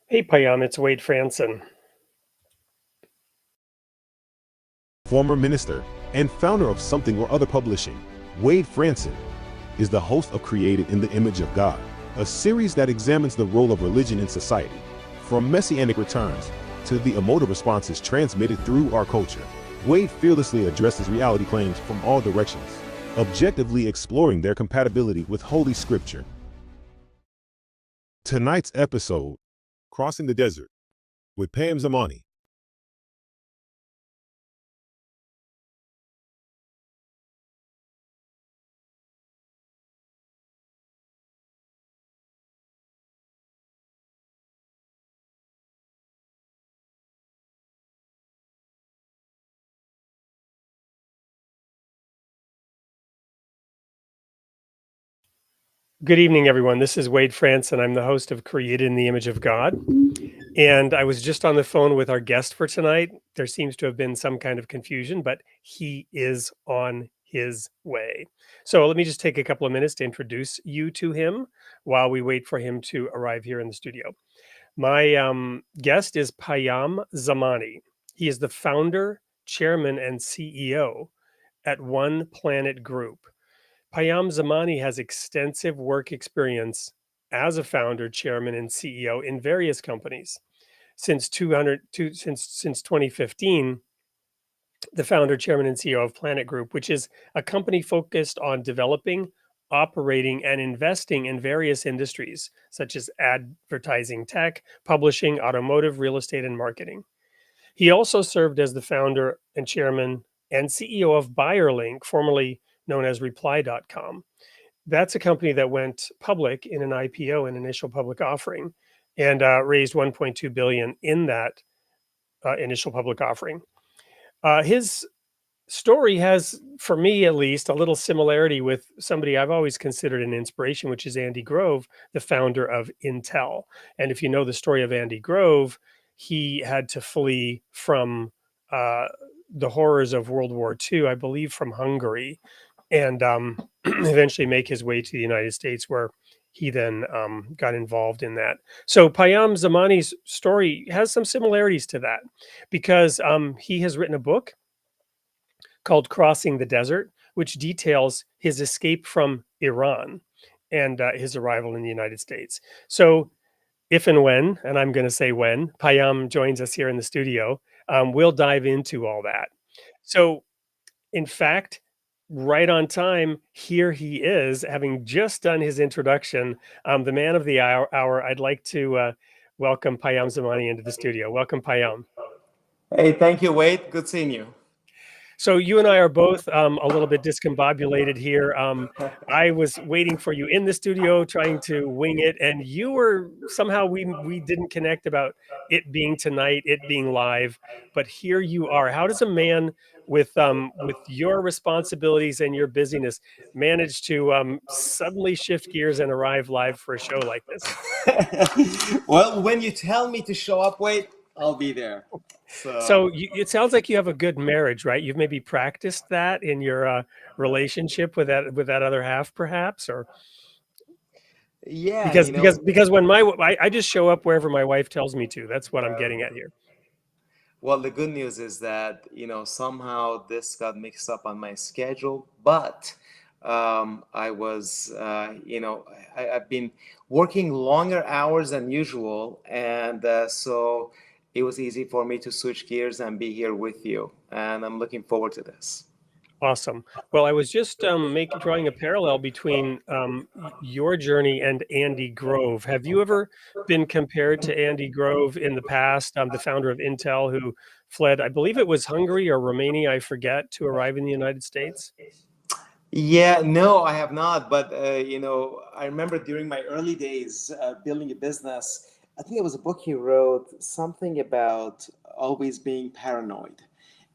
Hey, Payam, it's Wade Franson. Former minister and founder of Something or Other Publishing, Wade Franson is the host of Created in the Image of God, a series that examines the role of religion in society, from messianic returns to the emotive responses transmitted through our culture. Wade fearlessly addresses reality claims from all directions, objectively exploring their compatibility with Holy Scripture. Tonight's episode, Crossing the Desert, with Payam Zamani. Good evening, everyone. This is Wade Franson. I'm the host of Created in the Image of God. And I was just on the phone with our guest for tonight. There seems to have been some kind of confusion, but he is on his way. So let me just take a couple of minutes to introduce you to him while we wait for him to arrive here in the studio. My guest is Payam Zamani. He is the founder, chairman, and CEO at One Planet Group. Payam Zamani has extensive work experience as a founder, chairman, and CEO in various companies. Since 2015, the founder, chairman, and CEO of Planet Group, which is a company focused on developing, operating, and investing in various industries such as advertising, tech, publishing, automotive, real estate, and marketing. He also served as the founder and chairman and CEO of BuyerLink, formerly known as Reply.com. That's a company that went public in an IPO, an initial public offering, and raised 1.2 billion in that initial public offering. His story has, for me at least, a little similarity with somebody I've always considered an inspiration, which is Andy Grove, the founder of Intel. And if you know the story of Andy Grove, he had to flee from uh, the horrors of World War II, I believe from Hungary, and eventually make his way to the United States, where he then got involved in that. So Payam Zamani's story has some similarities to that because he has written a book called Crossing the Desert, which details his escape from Iran and his arrival in the United States. So, if and when, and I'm going to say when, Payam joins us here in the studio, we'll dive into all that. So, in fact, right on time, here he is, having just done his introduction. The man of the hour, I'd like to welcome Payam Zamani into the studio. Welcome, Payam. Hey, thank you, Wade. Good seeing you. So you and I are both a little bit discombobulated here. I was waiting for you in the studio, trying to wing it, and you were somehow we didn't connect about it being tonight, it being live. But here you are. How does a man with your responsibilities and your busyness manage to suddenly shift gears and arrive live for a show like this? Well, when you tell me to show up, Wade, I'll be there. So, So it sounds like you have a good marriage, right? You've maybe practiced that in your relationship with that other half, perhaps, or yeah, because when I just show up wherever my wife tells me to. That's what I'm getting at here. well, the good news is that, somehow this got mixed up on my schedule, but I was, I've been working longer hours than usual, and so it was easy for me to switch gears and be here with you, and I'm looking forward to this. Awesome. Well, I was just drawing a parallel between your journey and Andy Grove. Have you ever been compared to Andy Grove in the past, the founder of Intel, who fled, I believe it was Hungary or Romania, I forget, to arrive in the United States? Yeah, no, I have not. But I remember during my early days building a business. I think it was a book he wrote, something about always being paranoid,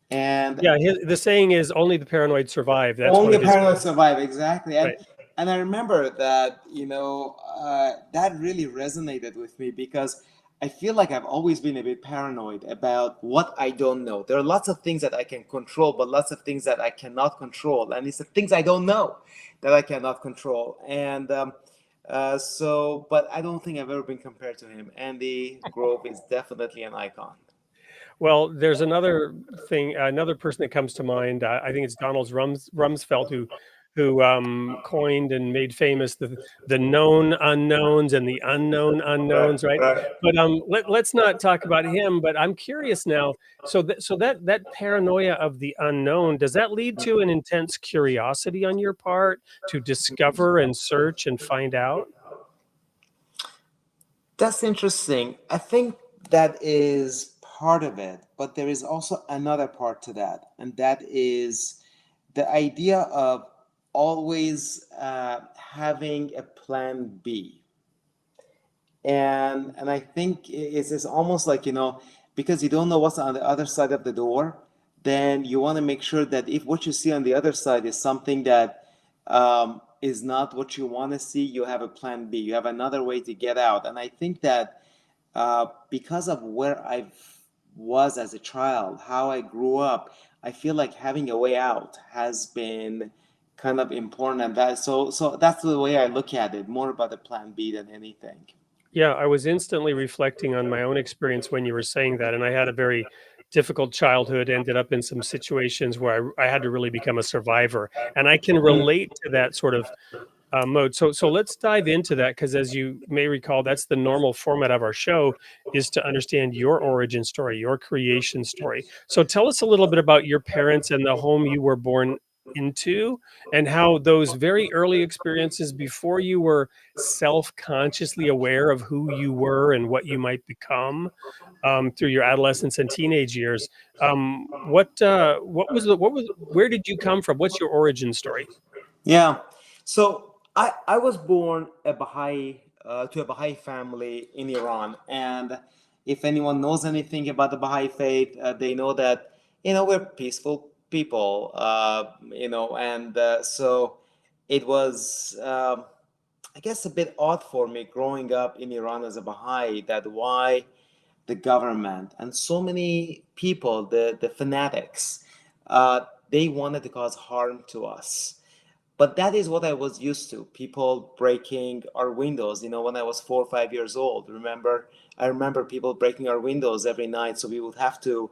and Yeah, the saying is only the paranoid survive. That's one only of a his paranoid quotes, survive. Exactly, and right? and I remember that that really resonated with me because I feel like I've always been a bit paranoid about what I don't know. There are lots of things that I can control, but lots of things that I cannot control, and it's the things I don't know that I cannot control. And But I don't think I've ever been compared to him. Andy Grove is definitely an icon. Well, there's another thing, another person that comes to mind. I think it's Donald Rumsfeld who coined and made famous the known unknowns and the unknown Right, unknowns, right? right. But let's not talk about him. But I'm curious now. So that paranoia of the unknown, does that lead to an intense curiosity on your part to discover and search and find out? That's interesting. I think that is part of it, but there is also another part to that, and that is the idea of always having a plan B. And I think it's almost like, because you don't know what's on the other side of the door, then you want to make sure that if what you see on the other side is something that is not what you want to see, you have a plan B. You have another way to get out. And I think that because of where I was as a child, how I grew up, I feel like having a way out has been kind of important. And so that's the way I look at it, more about a plan B than anything. Yeah, I was instantly reflecting on my own experience when you were saying that, and I had a very difficult childhood, ended up in some situations where I had to really become a survivor, and I can relate to that sort of mode. So let's dive into that because, as you may recall, that's the normal format of our show is to understand your origin story, your creation story. So tell us a little bit about your parents and the home you were born into, and how those very early experiences before you were self-consciously aware of who you were and what you might become through your adolescence and teenage years. What was where did you come from? What's your origin story? Yeah. So I was born a Baha'i to a Baha'i family in Iran, and if anyone knows anything about the Baha'i faith, they know that we're peaceful people, and so it was I guess a bit odd for me growing up in Iran as a Baha'i that why the government and so many people, the fanatics, uh, they wanted to cause harm to us. But that is what I was used to. People breaking our windows. When I was 4 or 5 years old, I remember people breaking our windows every night. So we would have to,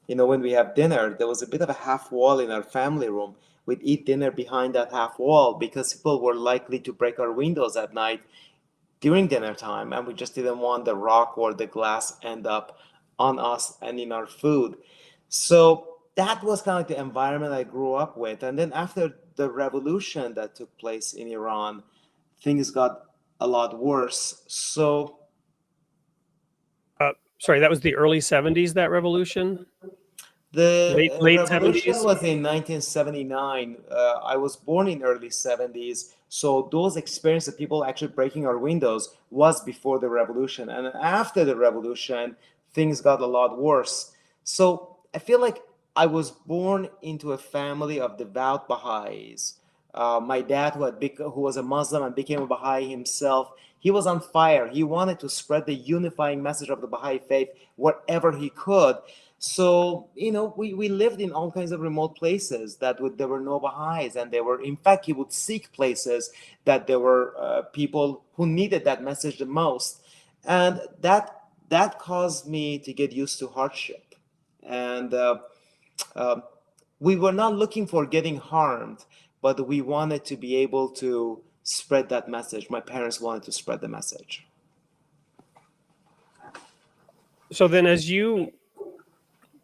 when we have dinner, there was a bit of a half wall in our family room. We'd eat dinner behind that half wall because people were likely to break our windows at night during dinner time, and we just didn't want the rock or the glass end up on us and in our food. So that was kind of like the environment I grew up with. And then after the revolution that took place in Iran, things got a lot worse. So Sorry, that was the early 70s, that revolution? Late the late revolution 70s? was in 1979. I was born in early 70s, so those experiences, people actually breaking our windows, was before the revolution. And after the revolution, things got a lot worse. So I feel like I was born into a family of devout Baha'is. My dad, who was a Muslim and became a Baha'i himself, he was on fire. He wanted to spread the unifying message of the Baha'i faith wherever he could. So, we lived in all kinds of remote places there were no Baha'is, and there were, in fact, he would seek places that there were people who needed that message the most, and that caused me to get used to hardship, and uh, we were not looking for getting harmed, but we wanted to be able to spread that message. My parents wanted to spread the message. So then as you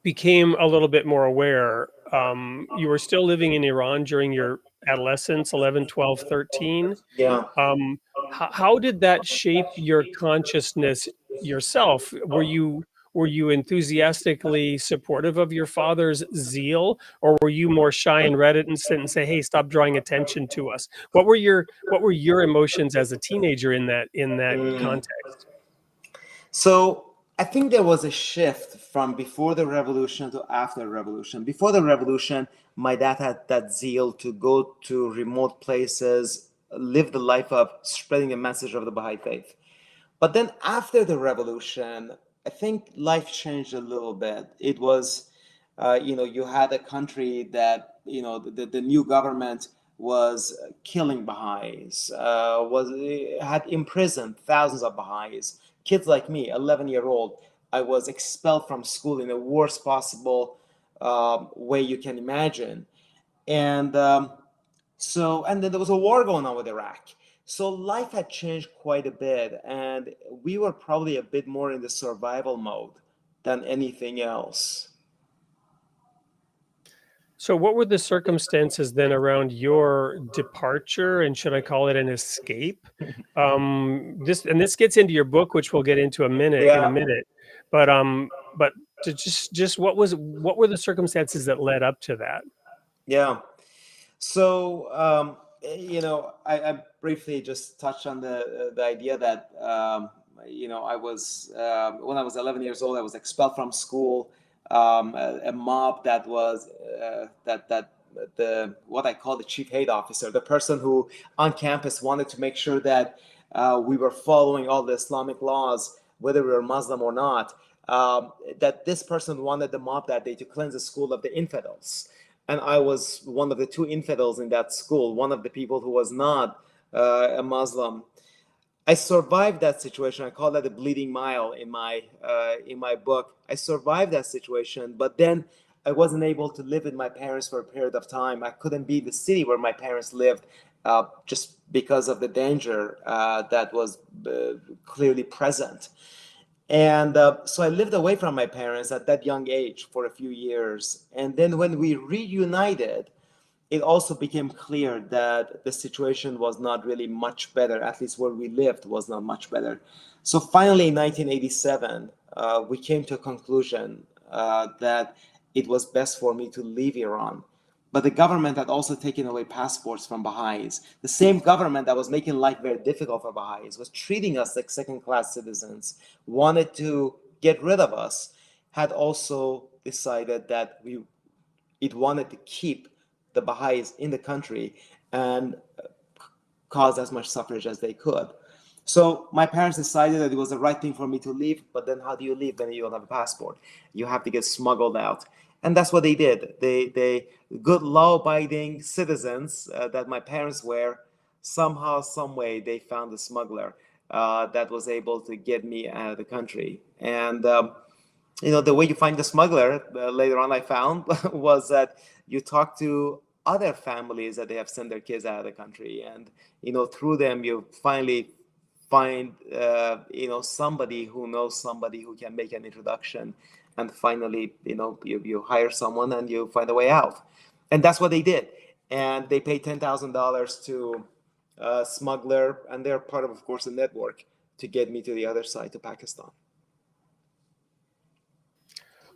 became a little bit more aware, you were still living in Iran during your adolescence, 11, 12, 13. Yeah. Um, how did that shape your consciousness yourself? Were you enthusiastically supportive of your father's zeal, or were you more shy and reticent and say, "Hey, stop drawing attention to us"? What were your emotions as a teenager in that Mm. context? So I think there was a shift from before the revolution to after the revolution. Before the revolution, my dad had that zeal to go to remote places, live the life of spreading the message of the Baha'i faith. But then after the revolution, I think life changed a little bit. You had a country that, the new government was killing Baha'is, had imprisoned thousands of Baha'is. Kids like me, 11-year-old, I was expelled from school in the worst possible way you can imagine. And and then there was a war going on with Iraq. So life had changed quite a bit, and we were probably a bit more in the survival mode than anything else. So, what were the circumstances then around your departure, and should I call it an escape? This gets into your book, which we'll get into in a Yeah, minute. But to just what were the circumstances that led up to that? yeah. So, I briefly just touched on the idea that I was when I was 11 years old, I was expelled from school. A mob that was that the what I call the chief hate officer, the person who on campus wanted to make sure that we were following all the Islamic laws, whether we were Muslim or not. That this person wanted the mob that day to cleanse the school of the infidels, and I was one of the two infidels in that school, one of the people who was not a Muslim. I survived that situation. I call that the bleeding mile in my book. I survived that situation, but then I wasn't able to live with my parents for a period of time. I couldn't be in the city where my parents lived, just because of the danger that was clearly present. And so I lived away from my parents at that young age for a few years. And then when we reunited, it also became clear that the situation was not really much better, at least where we lived was not much better. So finally, in 1987, we came to a conclusion that it was best for me to leave Iran. But the government had also taken away passports from Baha'is. The same government that was making life very difficult for Baha'is, was treating us like second-class citizens, wanted to get rid of us, had also decided that it wanted to keep the Baha'is in the country and cause as much suffrage as they could. So my parents decided that it was the right thing for me to leave, but then how do you leave when you don't have a passport? You have to get smuggled out. And that's what they did. They good law-abiding citizens that my parents were, somehow, some way, they found a smuggler that was able to get me out of the country. And the way you find the smuggler, later on I found, was that you talk to other families that they have sent their kids out of the country, and through them you finally find somebody who knows somebody who can make an introduction, and finally you hire someone and you find a way out. And that's what they did. And they paid $10,000 to a smuggler, and they're part of course a network, to get me to the other side, to Pakistan.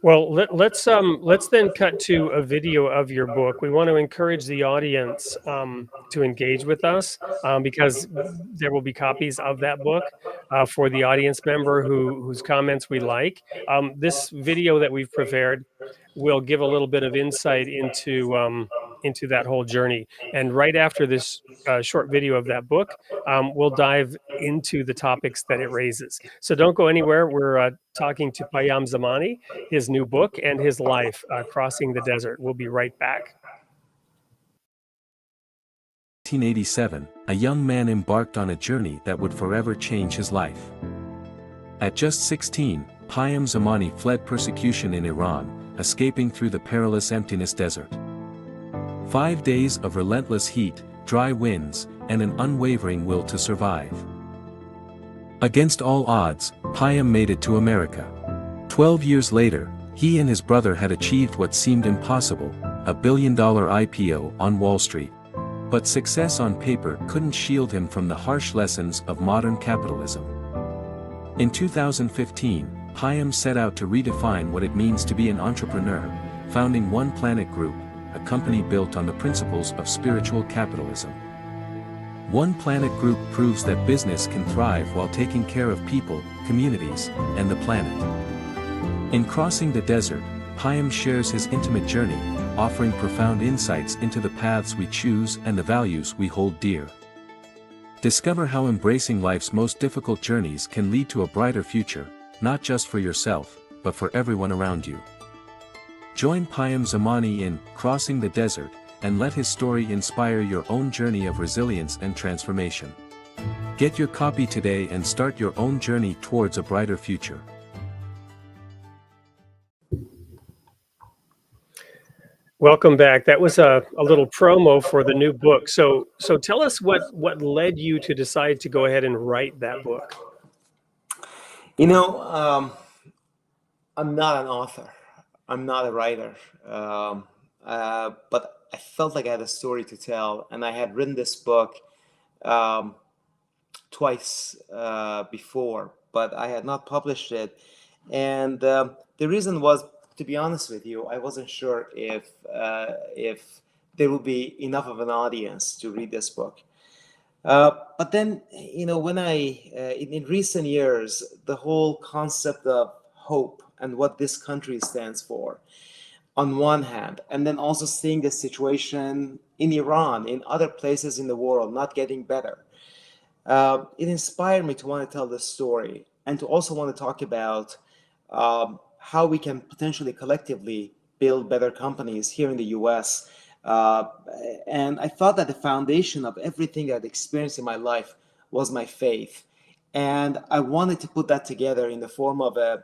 Well, let's then cut to a video of your book. We want to encourage the audience to engage with us, because there will be copies of that book for the audience member whose comments we like. This video that we've prepared will give a little bit of insight into that whole journey. And right after this short video of that book, we'll dive into the topics that it raises. So don't go anywhere. We're talking to Payam Zamani, his new book, and his life crossing the desert. We'll be right back. 1987, a young man embarked on a journey that would forever change his life. At just 16, Payam Zamani fled persecution in Iran, escaping through the perilous emptiness desert. 5 days of relentless heat, dry winds, and an unwavering will to survive. Against all odds, Payam made it to America. 12 years later, he and his brother had achieved what seemed impossible, a billion-dollar IPO on Wall Street. But success on paper couldn't shield him from the harsh lessons of modern capitalism. In 2015, Payam set out to redefine what it means to be an entrepreneur, founding One Planet Group, a company built on the principles of spiritual capitalism. One Planet Group proves that business can thrive while taking care of people, communities, and the planet. In Crossing the Desert, Payam shares his intimate journey, offering profound insights into the paths we choose and the values we hold dear. Discover how embracing life's most difficult journeys can lead to a brighter future, not just for yourself, but for everyone around you. Join Payam Zamani in Crossing the Desert and let his story inspire your own journey of resilience and transformation. Get your copy today and start your own journey towards a brighter future. Welcome back. That was a little promo for the new book. So tell us what led you to decide to go ahead and write that book. You know, I'm not an author. I'm not a writer. But I felt like I had a story to tell, and I had written this book um, twice before, but I had not published it. And the reason was, to be honest with you, I wasn't sure if there would be enough of an audience to read this book. But then, when in recent years, the whole concept of hope and what this country stands for, on one hand, and then also seeing the situation in Iran, in other places in the world, not getting better, it inspired me to want to tell this story and to also want to talk about how we can potentially collectively build better companies here in the US. Uh, and I thought that the foundation of everything I'd experienced in my life was my faith. And I wanted to put that together in the form of a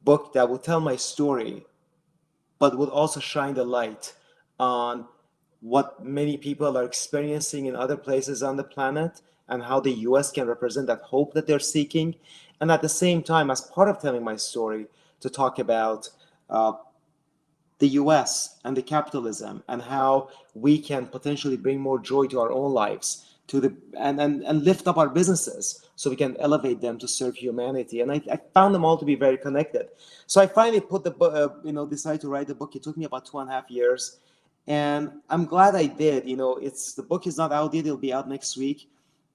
book that would tell my story, but would also shine the light on what many people are experiencing in other places on the planet and how the US can represent that hope that they're seeking. And at the same time, as part of telling my story, to talk about uh, the US and the capitalism and how we can potentially bring more joy to our own lives to the and lift up our businesses so we can elevate them to serve humanity. And I found them all to be very connected. So I finally put the decided to write the book. It took me about 2.5 years, and I'm glad I did. It's the book is not out yet; it'll be out next week.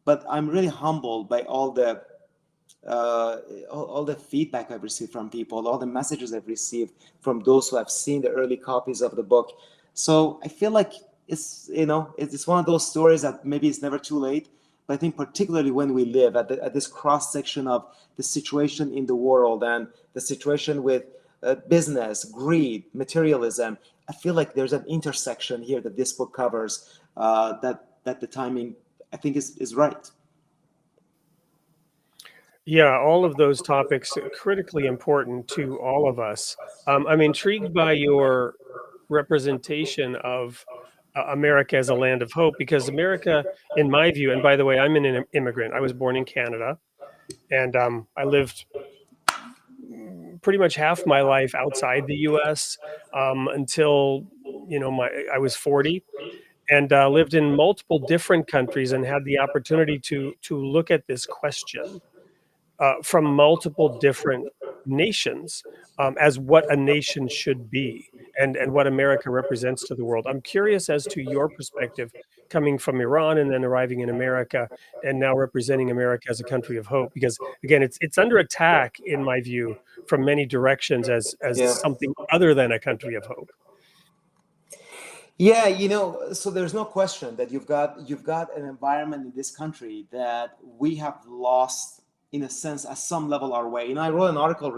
But I'm really humbled by uh, all the feedback I've received from people, all the messages I've received from those who have seen the early copies of the book. So I feel like it's one of those stories that maybe it's never too late. But I think particularly when we live at this cross section of the situation in the world and the situation with business, greed, materialism, I feel like there's an intersection here that this book covers. That the timing I think is right. Yeah, all of those topics are critically important to all of us. I'm intrigued by your representation of America as a land of hope, because America, in my view, and by the way, I'm an immigrant. I was born in Canada, and I lived pretty much half my life outside the U.S. Until I was 40, and lived in multiple different countries and had the opportunity to look at this question from multiple different nations, as what a nation should be, and what America represents to the world. I'm curious as to your perspective, coming from Iran and then arriving in America and now representing America as a country of hope, because again, it's under attack in my view from many directions as Yeah. something other than a country of hope. Yeah, so there's no question that you've got an environment in this country that we have lost, in a sense, at some level our way. I wrote an article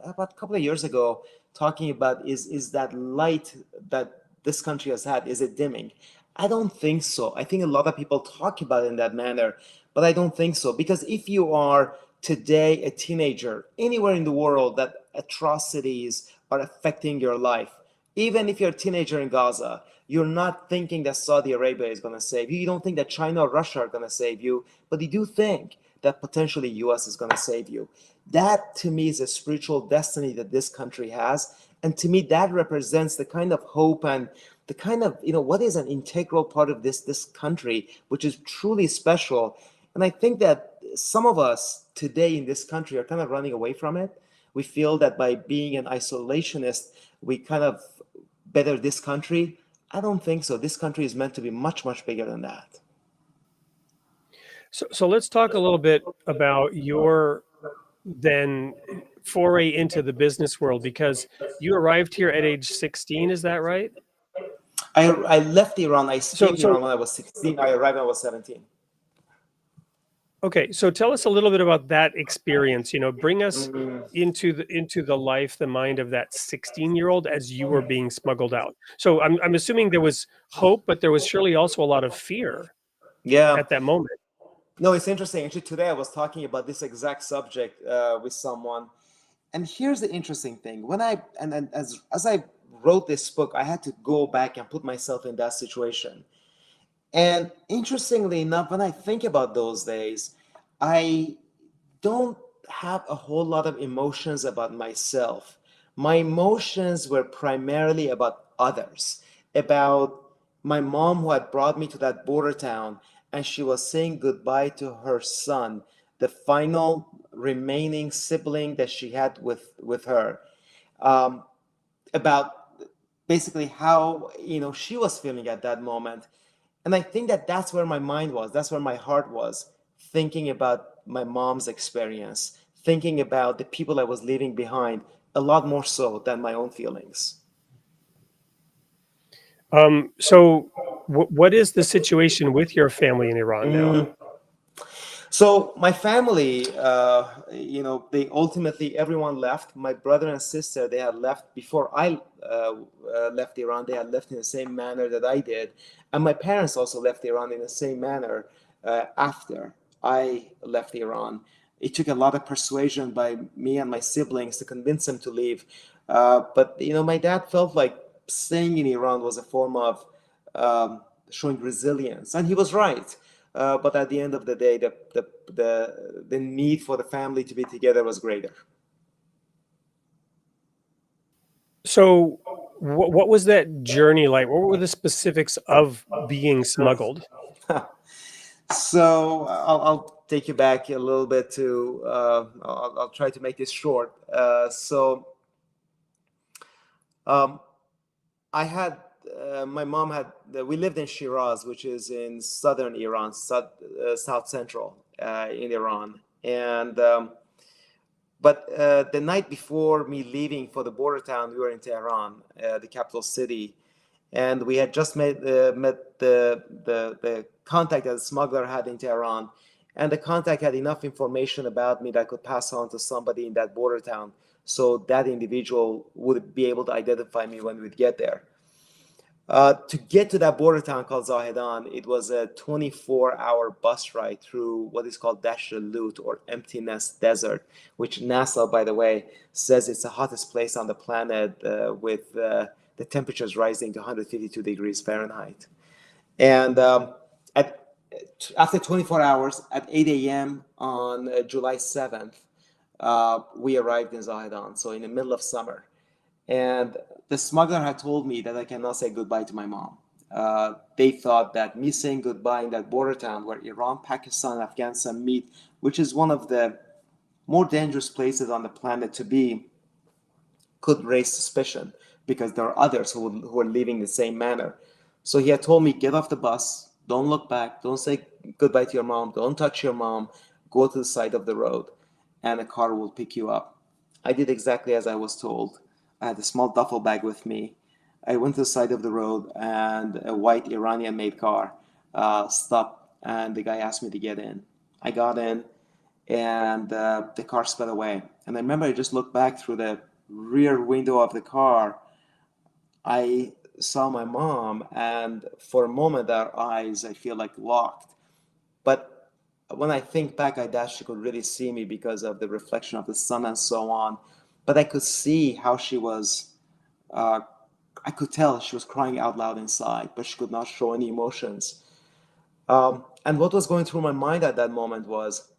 about a couple of years ago talking about is that light that this country has had, is it dimming? I don't think so. I think a lot of people talk about it in that manner, but I don't think so, because if you are today a teenager anywhere in the world that atrocities are affecting your life, even if you're a teenager in Gaza, you're not thinking that Saudi Arabia is going to save you. You don't think that China or Russia are going to save you, but you do think that potentially US is going to save you. That to me is a spiritual destiny that this country has. And to me, that represents the kind of hope and the kind of, what is an integral part of this country, which is truly special. And I think that some of us today in this country are kind of running away from it. We feel that by being an isolationist, we kind of better this country. I don't think so. This country is meant to be much, much bigger than that. So let's talk a little bit about your then foray into the business world, because you arrived here at age 16, is that right? I left Iran. I So escaped so Iran when I was 16. I arrived when I was 17. Okay, so tell us a little bit about that experience. Bring us Mm, into the life, the mind of that 16-year-old as you were being smuggled out. So I'm assuming there was hope, but there was surely also a lot of fear yeah. at that moment. No, it's interesting. Actually, today I was talking about this exact subject with someone, and here's the interesting thing. When I and as I wrote this book, I had to go back and put myself in that situation. And interestingly enough, when I think about those days, I don't have a whole lot of emotions about myself. My emotions were primarily about others, about my mom who had brought me to that border town, and she was saying goodbye to her son, the final remaining sibling that she had with her, um, about basically how she was feeling at that moment. And I think that that's where my mind was, that's where my heart was, thinking about my mom's experience, thinking about the people I was leaving behind, a lot more so than my own feelings. So what is the situation with your family in Iran now? Mm. So my family, they ultimately everyone left. My brother and sister, they had left before I left Iran. They had left in the same manner that I did, and my parents also left Iran in the same manner after I left Iran. It took a lot of persuasion by me and my siblings to convince them to leave, but my dad felt like staying in Iran was a form of showing resilience, and he was right. But at the end of the day, the need for the family to be together was greater. So what was that journey like? What were the specifics of being smuggled? So I'll take you back a little bit to. I'll try to make this short. Um, I had my mom had. We lived in Shiraz, which is in southern Iran, south central in Iran, and but the night before me leaving for the border town, we were in Tehran, the capital city, and we had just met the contact that the smuggler had in Tehran, and the contact had enough information about me that I could pass on to somebody in that border town, so that individual would be able to identify me when we'd get there. To get to that border town called Zahedan, it was a 24-hour bus ride through what is called Dasht Lut, or emptiness desert, which NASA, by the way, says it's the hottest place on the planet with the temperatures rising to 152 degrees Fahrenheit. And at, after 24 hours, at 8 a.m. on July 7th, we arrived in Zahedan, so in the middle of summer. And the smuggler had told me that I cannot say goodbye to my mom. They thought that me saying goodbye in that border town where Iran, Pakistan, and Afghanistan meet, which is one of the more dangerous places on the planet to be, could raise suspicion because there are others who are leaving the same manner. So he had told me, get off the bus, don't look back, don't say goodbye to your mom, don't touch your mom, go to the side of the road, and a car will pick you up. I did exactly as I was told. I had a small duffel bag with me. I went to the side of the road, and a white Iranian made car stopped, and the guy asked me to get in. I got in, and the car sped away. And I remember I just looked back through the rear window of the car. I saw my mom, and for a moment, our eyes, I feel like, locked. But when I think back, I doubt she could really see me because of the reflection of the sun and so on. But I could see how she was, uh, I could tell she was crying out loud inside, but she could not show any emotions. And what was going through my mind at that moment was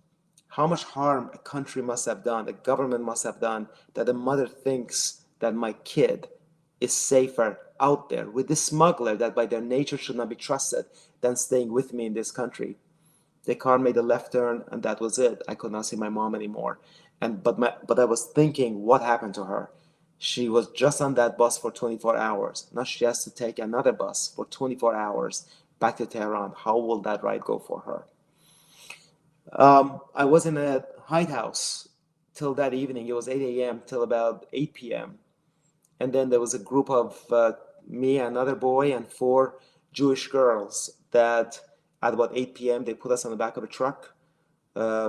how much harm a country must have done, a government must have done, that a mother thinks that my kid is safer out there with this smuggler that by their nature should not be trusted than staying with me in this country. The car made a left turn, and that was it. I could not see my mom anymore. But I was thinking, what happened to her? She was just on that bus for 24 hours. Now she has to take another bus for 24 hours back to Tehran. How will that ride go for her? I was in a hidehouse till that evening. It was 8 a.m. till about 8 p.m. And then there was a group of me, another boy, and four Jewish girls that at about 8 p.m. they put us on the back of a truck.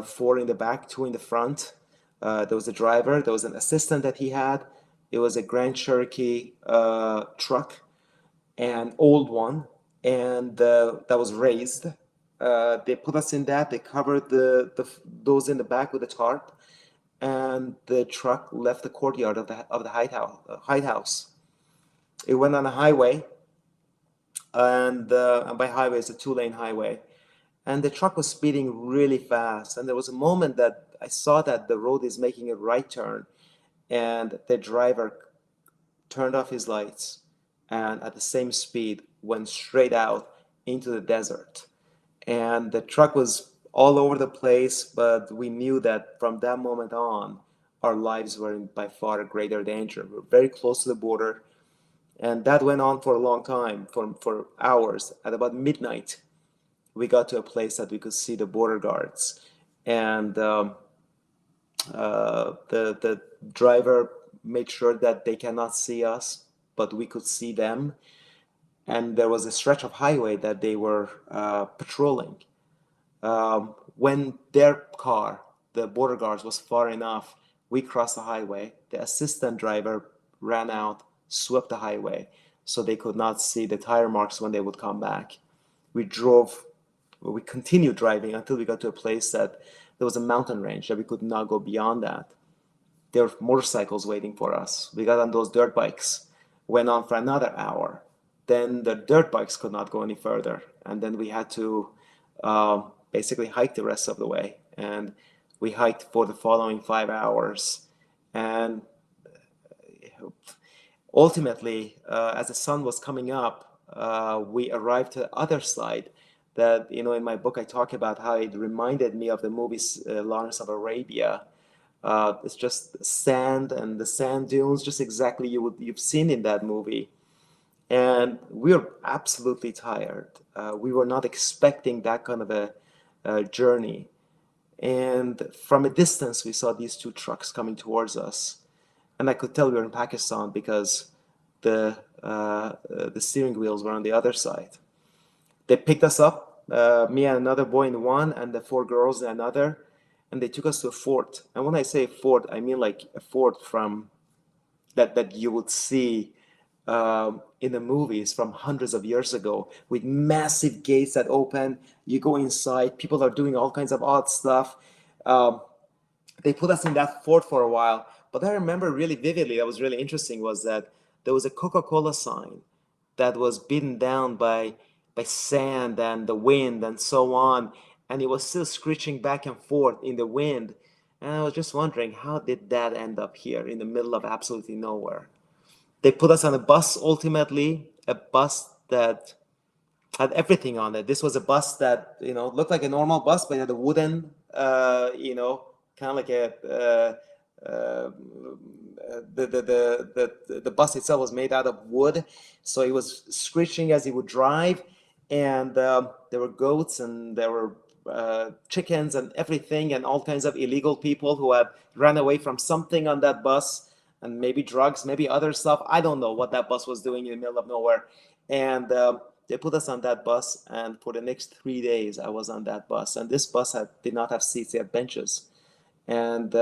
four in the back, two in the front. There was a driver, there was an assistant that he had. It was a Grand Cherokee truck, an old one, and that was raised. They put us in that. They covered those in the back with a tarp, and the truck left the courtyard of the White House. It went on a highway, and by highway it's a 2-lane highway, and the truck was speeding really fast. And there was a moment that I saw that the road is making a right turn, and the driver turned off his lights, and at the same speed went straight out into the desert. And the truck was all over the place, but we knew that from that moment on, our lives were in by far a greater danger. We were very close to the border, and that went on for a long time, for hours. At about midnight, we got to a place that we could see the border guards, and the driver made sure that they cannot see us, but we could see them. And there was a stretch of highway that they were patrolling. When their car, the border guards, was far enough, we crossed the highway. The assistant driver ran out, swept the highway, so they could not see the tire marks when they would come back. We continued driving until we got to a place that there was a mountain range that we could not go beyond that. There were motorcycles waiting for us. We got on those dirt bikes, went on for another hour. Then the dirt bikes could not go any further. And then we had to basically hike the rest of the way. And we hiked for the following 5 hours. And ultimately, as the sun was coming up, we arrived to the other side that, in my book, I talk about how it reminded me of the movie Lawrence of Arabia. It's just sand and the sand dunes, just exactly you've seen in that movie. And we were absolutely tired. We were not expecting that kind of a journey. And from a distance, we saw these two trucks coming towards us. And I could tell we were in Pakistan because the steering wheels were on the other side. They picked us up, me and another boy in one, and the 4 girls in another, and they took us to a fort. And when I say fort, I mean like a fort from that you would see in the movies from hundreds of years ago, with massive gates that open. You go inside, people are doing all kinds of odd stuff. They put us in that fort for a while. But I remember really vividly, that was really interesting, was that there was a Coca-Cola sign that was beaten down by sand and the wind and so on. And it was still screeching back and forth in the wind. And I was just wondering, how did that end up here in the middle of absolutely nowhere? They put us on a bus, ultimately, a bus that had everything on it. This was a bus that, looked like a normal bus, but it had a wooden, kind of like the bus itself was made out of wood. So it was screeching as it would drive. And there were goats, and there were chickens and everything, and all kinds of illegal people who had ran away from something on that bus, and maybe drugs, maybe other stuff. I don't know what that bus was doing in the middle of nowhere. And they put us on that bus, and for the next 3 days, I was on that bus. And this bus did not have seats, it had benches. And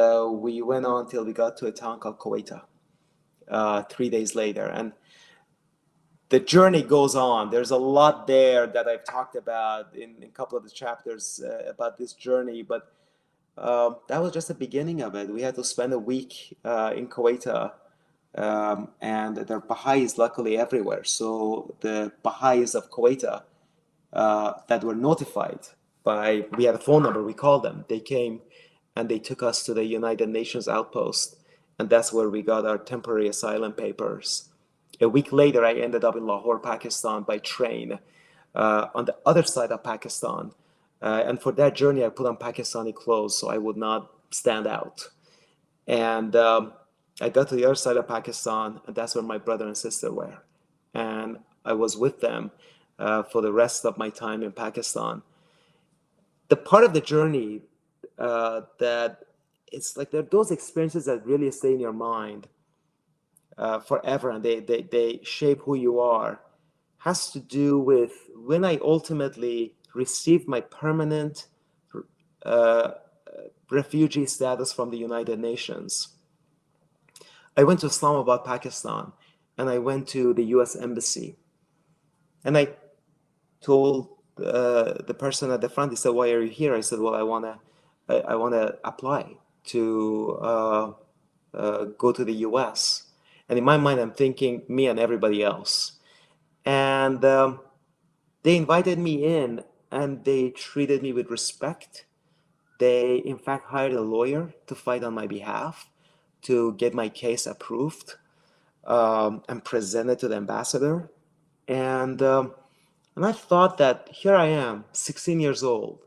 we went on till we got to a town called Kuwaita 3 days later. And the journey goes on. There's a lot there that I've talked about in a couple of the chapters about this journey, but that was just the beginning of it. We had to spend a week in Kuwaita, and there are Baha'is luckily everywhere. So the Baha'is of Kuwaita that were notified we had a phone number, we called them. They came and they took us to the United Nations outpost, and that's where we got our temporary asylum papers. A week later, I ended up in Lahore, Pakistan by train on the other side of Pakistan. And for that journey, I put on Pakistani clothes so I would not stand out. And I got to the other side of Pakistan, and that's where my brother and sister were. And I was with them for the rest of my time in Pakistan. The part of the journey that it's like there are those experiences that really stay in your mind forever, and they shape who you are, has to do with when I ultimately received my permanent refugee status from the United Nations. I went to Islamabad, Pakistan, and I went to the US Embassy. And I told the person at the front, he said, "Why are you here?" I said, "Well, I wanna apply to go to the US." And in my mind, I'm thinking me and everybody else. And they invited me in, and they treated me with respect. They, in fact, hired a lawyer to fight on my behalf to get my case approved and presented to the ambassador. And I thought that here I am, 16 years old.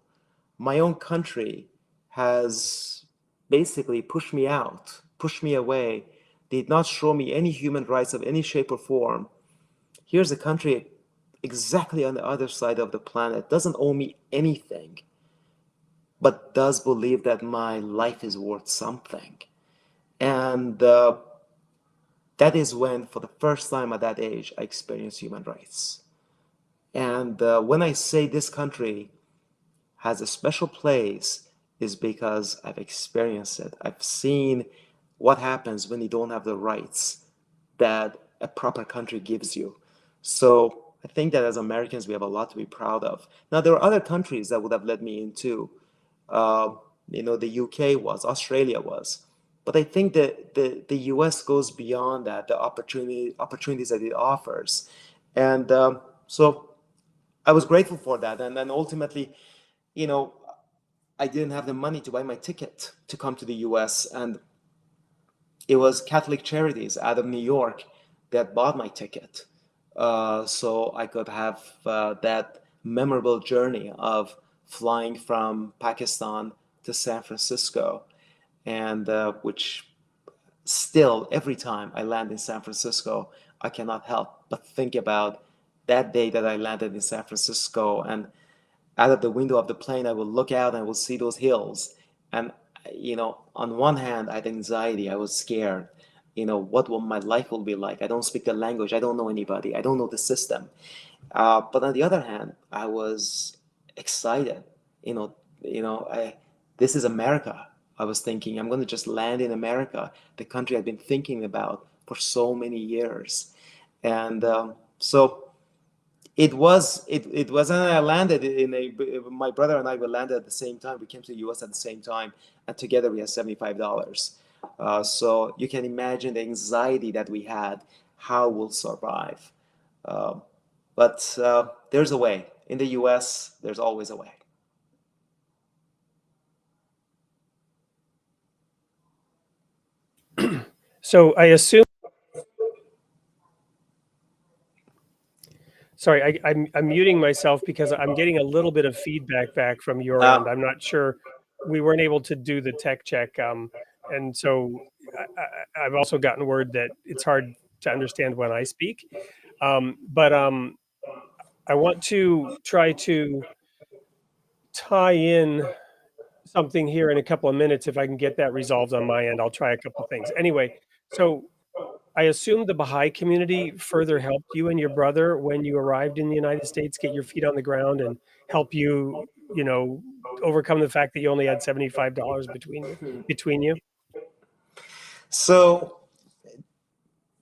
My own country has basically pushed me out, pushed me away, did not show me any human rights of any shape or form. Here's a country exactly on the other side of the planet, doesn't owe me anything, but does believe that my life is worth something. And that is when, for the first time at that age, I experienced human rights. And when I say this country has a special place, is because I've experienced it. I've seen what happens when you don't have the rights that a proper country gives you. So I think that as Americans, we have a lot to be proud of. Now, there are other countries that would have let me in too. The UK was, Australia was. But I think that the US goes beyond that, the opportunities that it offers. And so I was grateful for that. And then ultimately, I didn't have the money to buy my ticket to come to the US. And it was Catholic Charities out of New York that bought my ticket. So I could have that memorable journey of flying from Pakistan to San Francisco, and which still, every time I land in San Francisco, I cannot help but think about that day that I landed in San Francisco. And out of the window of the plane, I will look out and I will see those hills. And, on one hand, I had anxiety. I was scared. What will my life will be like? I don't speak the language. I don't know anybody. I don't know the system. But on the other hand, I was excited. This is America. I was thinking, I'm going to just land in America, the country I've been thinking about for so many years. And so it was, and I landed my brother and I were landed at the same time. We came to the US at the same time, and together we had $75. So you can imagine the anxiety that we had, how we'll survive. But there's a way. In the US, there's always a way. So I assume. Sorry, I'm muting myself because I'm getting a little bit of feedback back from your end. I'm not sure. We weren't able to do the tech check, and so I've also gotten word that it's hard to understand when I speak. But I want to try to tie in something here in a couple of minutes. If I can get that resolved on my end, I'll try a couple of things. Anyway, so I assume the Baha'i community further helped you and your brother when you arrived in the United States, get your feet on the ground and help you, overcome the fact that you only had $75 between you. So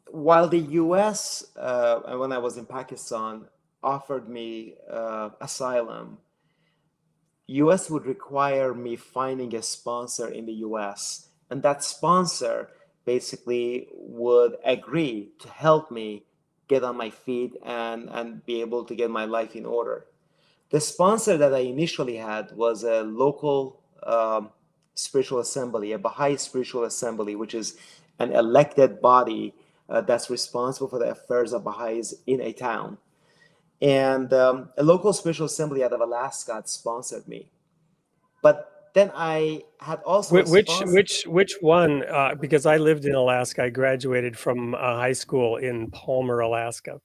while the US, when I was in Pakistan, offered me asylum, US would require me finding a sponsor in the US, and that sponsor basically would agree to help me get on my feet and be able to get my life in order. The sponsor that I initially had was a local spiritual assembly, a Baha'i spiritual assembly, which is an elected body that's responsible for the affairs of Baha'is in a town. And a local spiritual assembly out of Alaska had sponsored me. But then I had also which one? Because I lived in Alaska. I graduated from high school in Palmer, Alaska.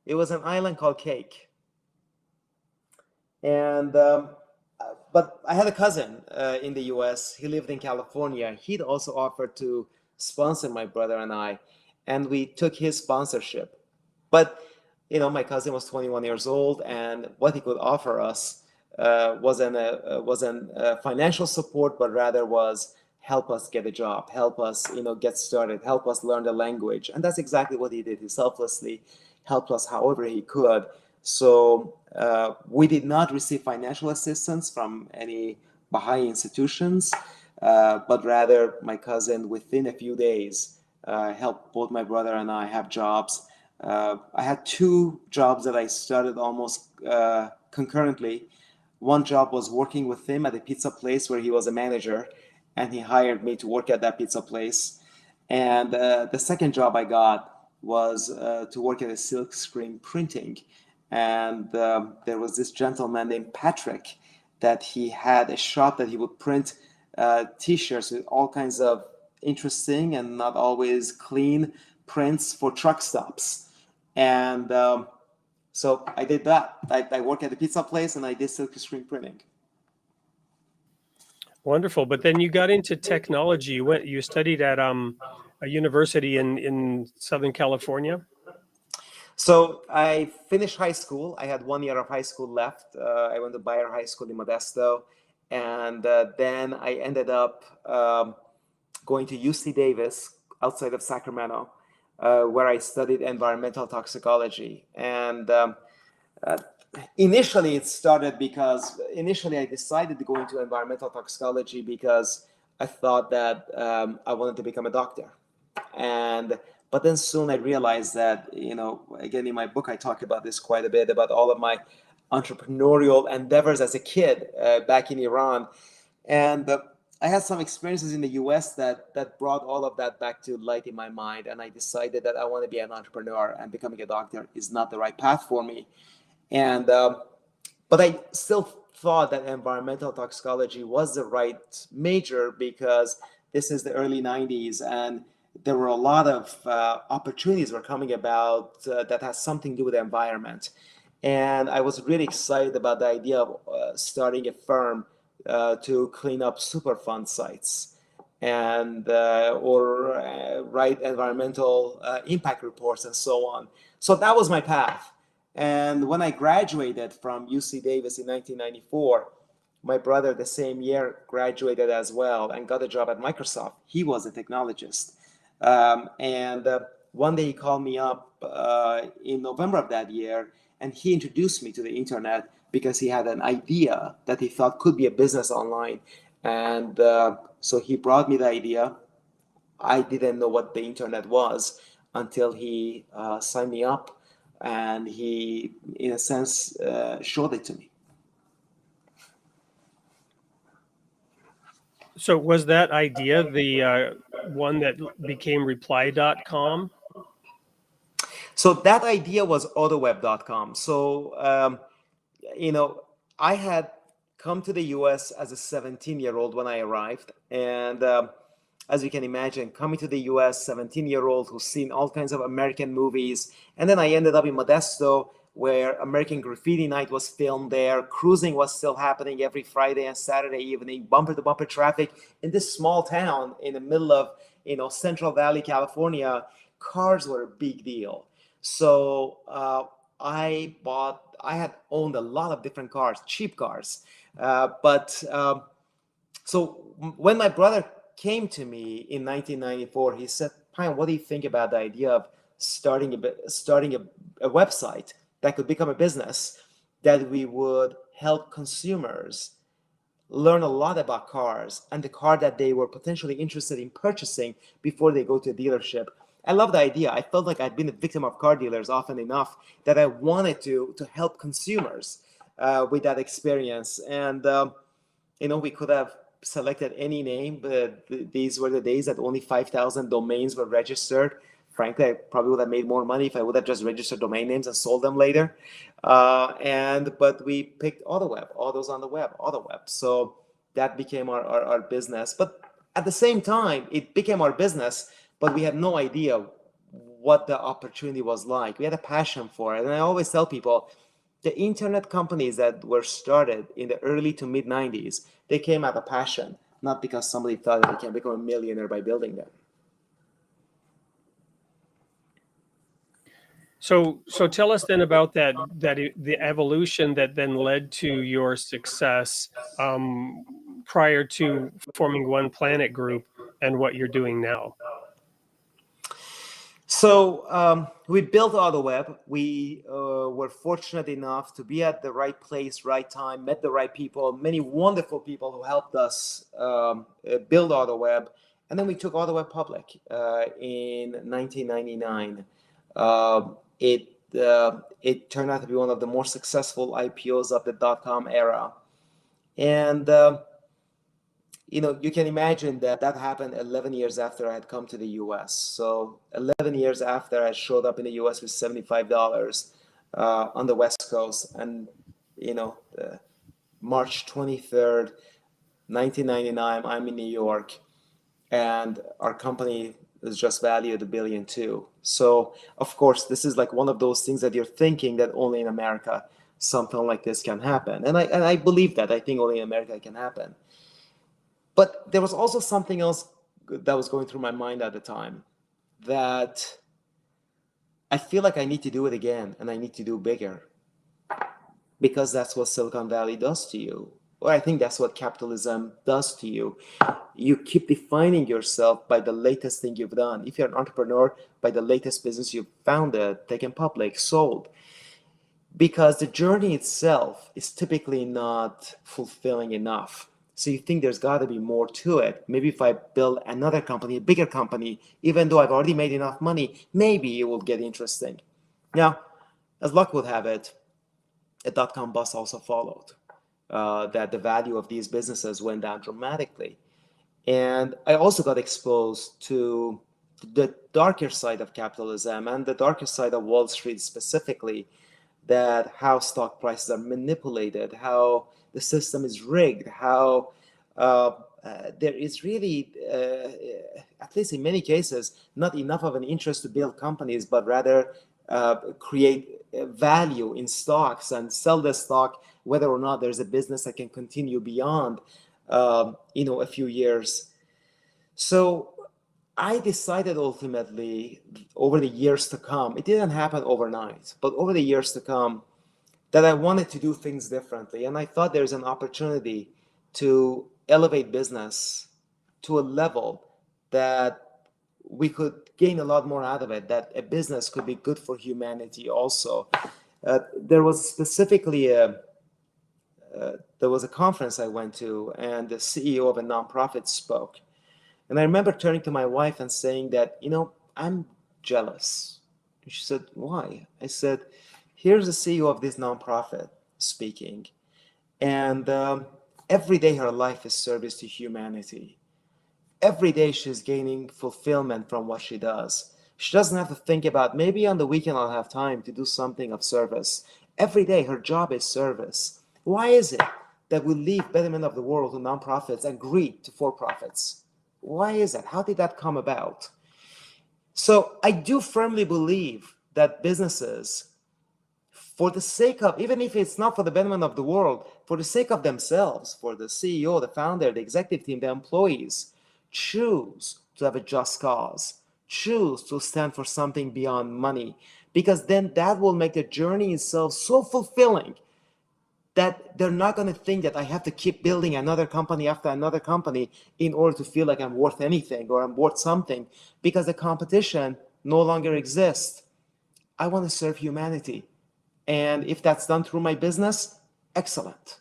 It was an island called Cake. And but I had a cousin in the US. He lived in California. He'd also offered to sponsor my brother and I, and we took his sponsorship. But my cousin was 21 years old, and what he could offer us wasn't financial support, but rather was help us get a job, help us get started, help us learn the language. And that's exactly what he did. He selflessly helped us however he could. So we did not receive financial assistance from any Baha'i institutions, but rather my cousin within a few days helped both my brother and I have jobs. I had two jobs that I started almost concurrently. One job was working with him at a pizza place where he was a manager, and he hired me to work at that pizza place. And the second job I got was to work at a silk screen printing. And there was this gentleman named Patrick that he had a shop that he would print t-shirts with all kinds of interesting and not always clean prints for truck stops. And so I did that. I worked at the pizza place and I did silk screen printing. Wonderful. But then you got into technology. You studied at a university in Southern California. So I finished high school. I had 1 year of high school left. I went to Bayer High School in Modesto. And then I ended up going to UC Davis outside of Sacramento, where I studied environmental toxicology. And initially it started because initially I decided to go into environmental toxicology because I thought that I wanted to become a doctor. But then soon I realized that, again, in my book, I talk about this quite a bit, about all of my entrepreneurial endeavors as a kid back in Iran. And I had some experiences in the US that brought all of that back to light in my mind. And I decided that I want to be an entrepreneur, and becoming a doctor is not the right path for me. And but I still thought that environmental toxicology was the right major, because this is the early 90s and there were a lot of opportunities were coming about that has something to do with the environment. And I was really excited about the idea of starting a firm to clean up Superfund sites and or write environmental impact reports and so on. So that was my path. And when I graduated from UC Davis in 1994, my brother the same year graduated as well and got a job at Microsoft. He was a technologist. And one day he called me up in November of that year, and he introduced me to the internet because he had an idea that he thought could be a business online. And so he brought me the idea. I didn't know what the internet was until he signed me up, and he, in a sense, showed it to me. So was that idea the one that became reply.com? So that idea was autoweb.com. So, I had come to the US as a 17-year-old when I arrived. And as you can imagine, coming to the US, 17-year-old who's seen all kinds of American movies. And then I ended up in Modesto, where American Graffiti Night was filmed there. Cruising was still happening every Friday and Saturday evening, bumper-to-bumper traffic in this small town in the middle of, Central Valley, California. Cars were a big deal. So I had owned a lot of different cars, cheap cars. So when my brother came to me in 1994, he said, "Payam, what do you think about the idea of starting a website that could become a business, that we would help consumers learn a lot about cars and the car that they were potentially interested in purchasing before they go to a dealership?" I love the idea. I felt like I'd been a victim of car dealers often enough that I wanted to help consumers with that experience. And, we could have selected any name, but these were the days that only 5,000 domains were registered. Frankly, I probably would have made more money if I would have just registered domain names and sold them later. But we picked AutoWeb, autos on the web, AutoWeb. So that became our business. But at the same time, it became our business, but we had no idea what the opportunity was like. We had a passion for it. And I always tell people, the internet companies that were started in the early to mid 90s, they came out of passion, not because somebody thought that they can become a millionaire by building them. So tell us then about the evolution that then led to your success, um, prior to forming One Planet Group and what you're doing now. So we built AutoWeb. We were fortunate enough to be at the right place, right time, met the right people, many wonderful people who helped us build AutoWeb. And then we took AutoWeb public in 1999. It turned out to be one of the more successful IPOs of the dot-com era. And you can imagine that that happened 11 years after I had come to the US. So 11 years after I showed up in the US with $75 on the West Coast. And, March 23rd, 1999, I'm in New York. And our company is just valued $1.2 billion. So, of course, this is like one of those things that you're thinking that only in America something like this can happen. And I believe that. I think only in America it can happen. But there was also something else that was going through my mind at the time, that I feel like I need to do it again, and I need to do bigger, because that's what Silicon Valley does to you. Or I think that's what capitalism does to you. You keep defining yourself by the latest thing you've done. If you're an entrepreneur, by the latest business you've founded, taken public, sold. Because the journey itself is typically not fulfilling enough. So you think there's got to be more to it. Maybe if I build another company, a bigger company, even though I've already made enough money, maybe it will get interesting. Now, as luck would have it, a dot-com bust also followed. That the value of these businesses went down dramatically. And I also got exposed to the darker side of capitalism and the darker side of Wall Street specifically, that how stock prices are manipulated, how the system is rigged, how there is really, at least in many cases, not enough of an interest to build companies, but rather create value in stocks and sell the stock, whether or not there's a business that can continue beyond, a few years. So I decided ultimately over the years to come, it didn't happen overnight, but over the years to come, that I wanted to do things differently. And I thought there's an opportunity to elevate business to a level that we could gain a lot more out of it, that a business could be good for humanity also. There was specifically there was a conference I went to, and the CEO of a nonprofit spoke. And I remember turning to my wife and saying that, I'm jealous. She said, why? I said, here's the CEO of this nonprofit speaking. And every day her life is service to humanity. Every day she's gaining fulfillment from what she does. She doesn't have to think about, maybe on the weekend I'll have time to do something of service. Every day her job is service. Why is it that we leave betterment of the world to nonprofits and greed to for-profits? Why is that? How did that come about? So I do firmly believe that businesses, for the sake of, even if it's not for the betterment of the world, for the sake of themselves, for the CEO, the founder, the executive team, the employees, choose to have a just cause, choose to stand for something beyond money, because then that will make the journey itself so fulfilling that they're not going to think that I have to keep building another company after another company in order to feel like I'm worth anything or I'm worth something, because the competition no longer exists. I want to serve humanity. And if that's done through my business, excellent.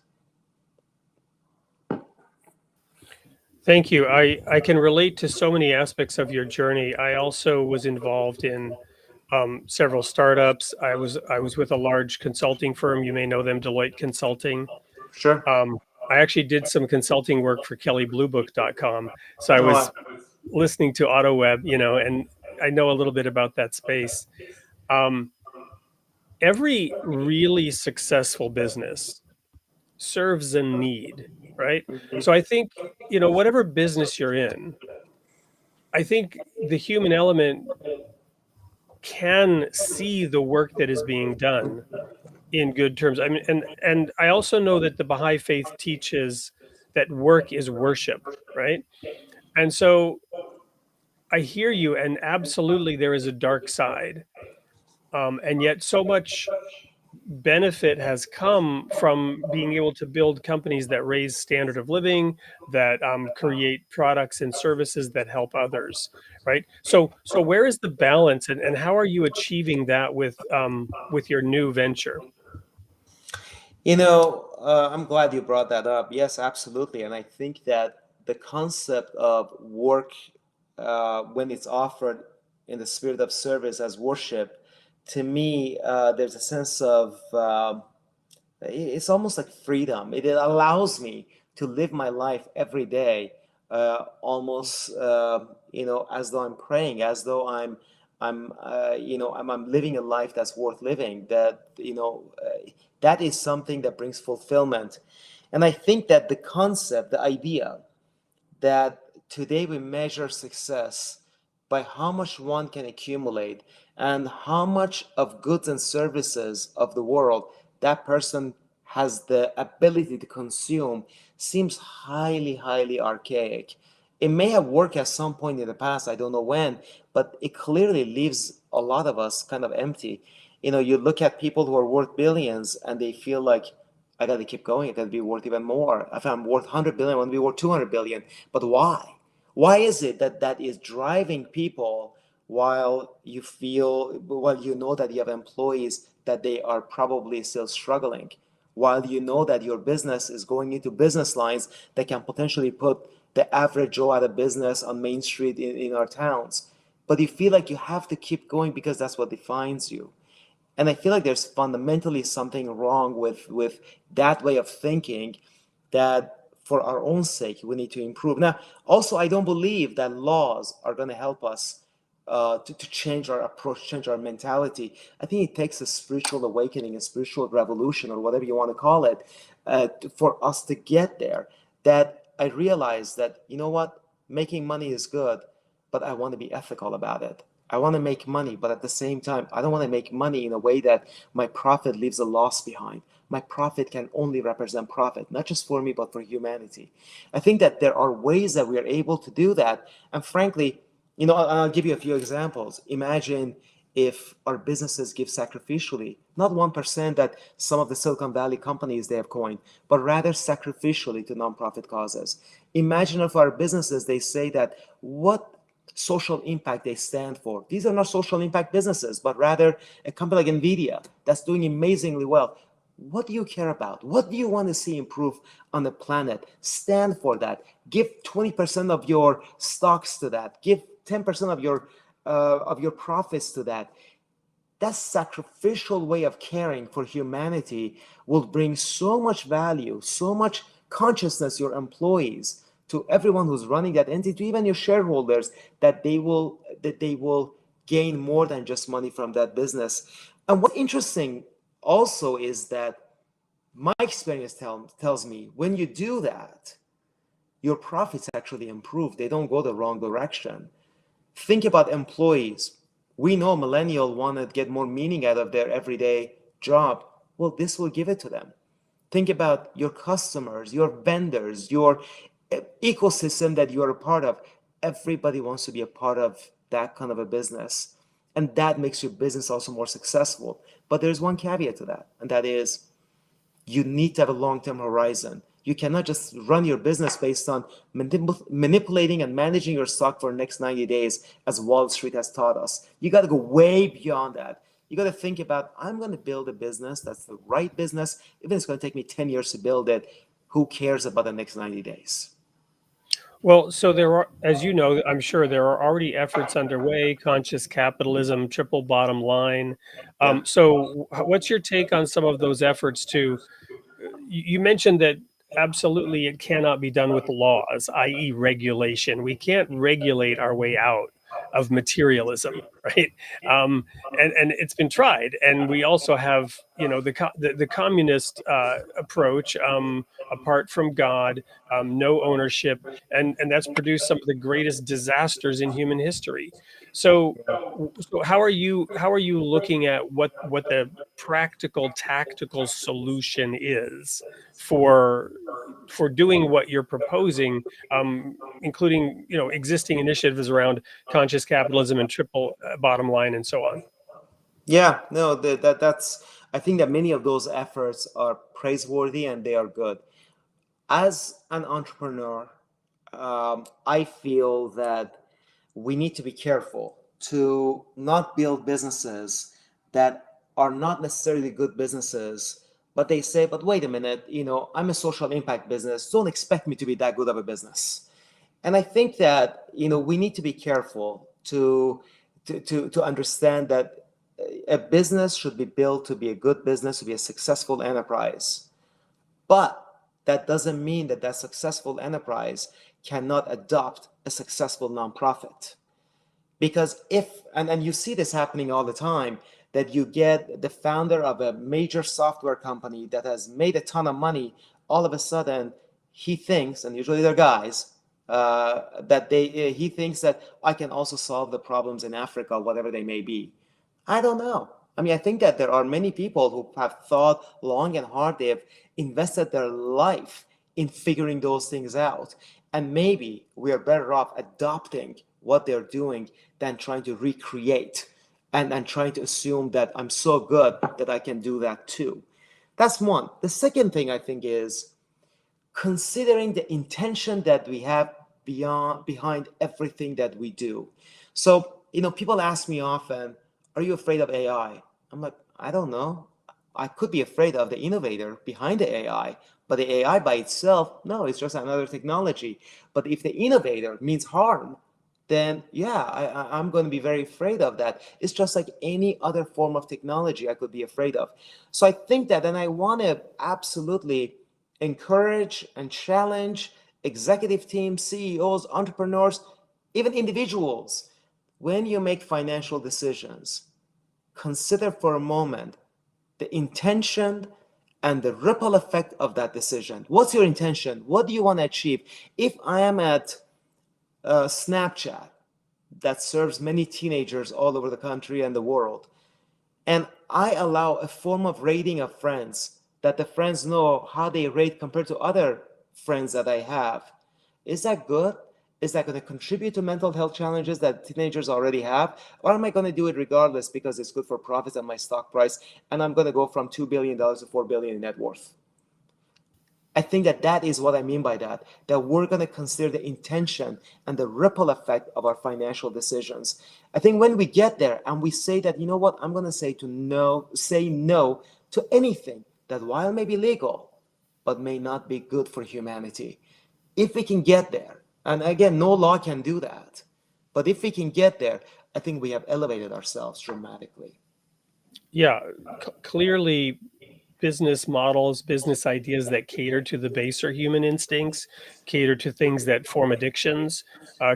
Thank you. I can relate to so many aspects of your journey. I also was involved in several startups. I was with a large consulting firm. You may know them, Deloitte Consulting. Sure. I actually did some consulting work for kellybluebook.com. So I Oh, was listening to AutoWeb, and I know a little bit about that space. Um, every really successful business serves a need, right? So I think, whatever business you're in, I think the human element can see the work that is being done in good terms. I mean, and I also know that the Baha'i faith teaches that work is worship, right? And so I hear you, and absolutely there is a dark side. And yet so much benefit has come from being able to build companies that raise standard of living, that create products and services that help others, right? So where is the balance, and how are you achieving that with your new venture? I'm glad you brought that up. Yes, absolutely. And I think that the concept of work, when it's offered in the spirit of service as worship, to me, there's a sense of it's almost like freedom. It allows me to live my life every day, almost as though I'm praying, as though I'm living a life that's worth living. That is something that brings fulfillment. And I think that the concept, the idea that today we measure success by how much one can accumulate and how much of goods and services of the world that person has the ability to consume seems highly, highly archaic. It may have worked at some point in the past, I don't know when, but it clearly leaves a lot of us kind of empty. You look at people who are worth billions and they feel like, I got to keep going. I got to be worth even more. If I'm worth 100 billion, I want to be worth 200 billion. But why? Why is it that that is driving people while you know that you have employees that they are probably still struggling, while you know that your business is going into business lines that can potentially put the average Joe out of business on Main Street in our towns. But you feel like you have to keep going because that's what defines you. And I feel like there's fundamentally something wrong with that way of thinking, that for our own sake we need to improve. Now, also, I don't believe that laws are going to help us to change our approach, change our mentality. I think it takes a spiritual awakening, a spiritual revolution, or whatever you want to call it, for us to get there. That I realize that, you know what, making money is good, but I want to be ethical about it. I want to make money, but at the same time, I don't want to make money in a way that my profit leaves a loss behind. My profit can only represent profit, not just for me, but for humanity. I think that there are ways that we are able to do that. And frankly, I'll give you a few examples. Imagine if our businesses give sacrificially, not 1% that some of the Silicon Valley companies they have coined, but rather sacrificially to nonprofit causes. Imagine if our businesses, they say that what social impact they stand for. These are not social impact businesses, but rather a company like NVIDIA that's doing amazingly well. What do you care about? What do you want to see improve on the planet? Stand for that. Give 20% of your stocks to that. Give 10% of your profits to that. That sacrificial way of caring for humanity will bring so much value, so much consciousness to your employees, to everyone who's running that entity, to even your shareholders, that they will gain more than just money from that business. And what's interesting also is that my experience tells me when you do that, your profits actually improve. They don't go the wrong direction. Think about employees. We know millennials want to get more meaning out of their everyday job. Well, this will give it to them. Think about your customers, your vendors, your ecosystem that you are a part of. Everybody wants to be a part of that kind of a business. And that makes your business also more successful. But there's one caveat to that, and that is you need to have a long-term horizon. You cannot just run your business based on manipulating and managing your stock for the next 90 days, as Wall Street has taught us. You got to go way beyond that. You got to think about, I'm going to build a business that's the right business. Even if it's going to take me 10 years to build it, who cares about the next 90 days? Well, so there are, as you know, I'm sure there are already efforts underway, conscious capitalism, triple bottom line. Yeah. What's your take on some of those efforts to you mentioned that absolutely it cannot be done with laws, i.e., regulation. We can't regulate our way out of materialism, right? And it's been tried, and we also have the communist approach, apart from God, no ownership, and that's produced some of the greatest disasters in human history. So, so how are you looking at what the practical tactical solution is for doing what you're proposing, including existing initiatives around conscious capitalism and triple bottom line and so on? Yeah, no, that's. I think that many of those efforts are praiseworthy and they are good. As an entrepreneur, I feel that we need to be careful to not build businesses that are not necessarily good businesses, but they say, but wait a minute, I'm a social impact business. Don't expect me to be that good of a business. And I think that, we need to be careful to understand that a business should be built to be a good business, to be a successful enterprise. But that doesn't mean that that successful enterprise cannot adopt a successful nonprofit. Because and you see this happening all the time, that you get the founder of a major software company that has made a ton of money, all of a sudden he thinks, and usually they're guys, he thinks that I can also solve the problems in Africa, whatever they may be. I don't know. I mean, I think that there are many people who have thought long and hard. They have invested their life in figuring those things out. And maybe we are better off adopting what they're doing than trying to recreate and trying to assume that I'm so good that I can do that too. That's one. The second thing I think is considering the intention that we have behind everything that we do. So, people ask me often, are you afraid of AI? I'm like, I don't know. I could be afraid of the innovator behind the AI, but the AI by itself, no, it's just another technology. But if the innovator means harm, then yeah, I'm going to be very afraid of that. It's just like any other form of technology I could be afraid of. So I think that, and I want to absolutely encourage and challenge executive teams, CEOs, entrepreneurs, even individuals. When you make financial decisions, consider for a moment the intention and the ripple effect of that decision. What's your intention? What do you want to achieve? If I am at Snapchat that serves many teenagers all over the country and the world, and I allow a form of rating of friends that the friends know how they rate compared to other friends that I have. Is that good? Is that going to contribute to mental health challenges that teenagers already have? Or am I going to do it regardless because it's good for profits and my stock price, and I'm going to go from $2 billion to $4 billion in net worth? I think that that is what I mean by that, that we're going to consider the intention and the ripple effect of our financial decisions. I think when we get there and we say that, you know what, I'm going to say no to anything that while may be legal, but may not be good for humanity. If we can get there, and again, no law can do that, but if we can get there, I think we have elevated ourselves dramatically. Yeah, clearly business models, business ideas that cater to the baser human instincts, cater to things that form addictions,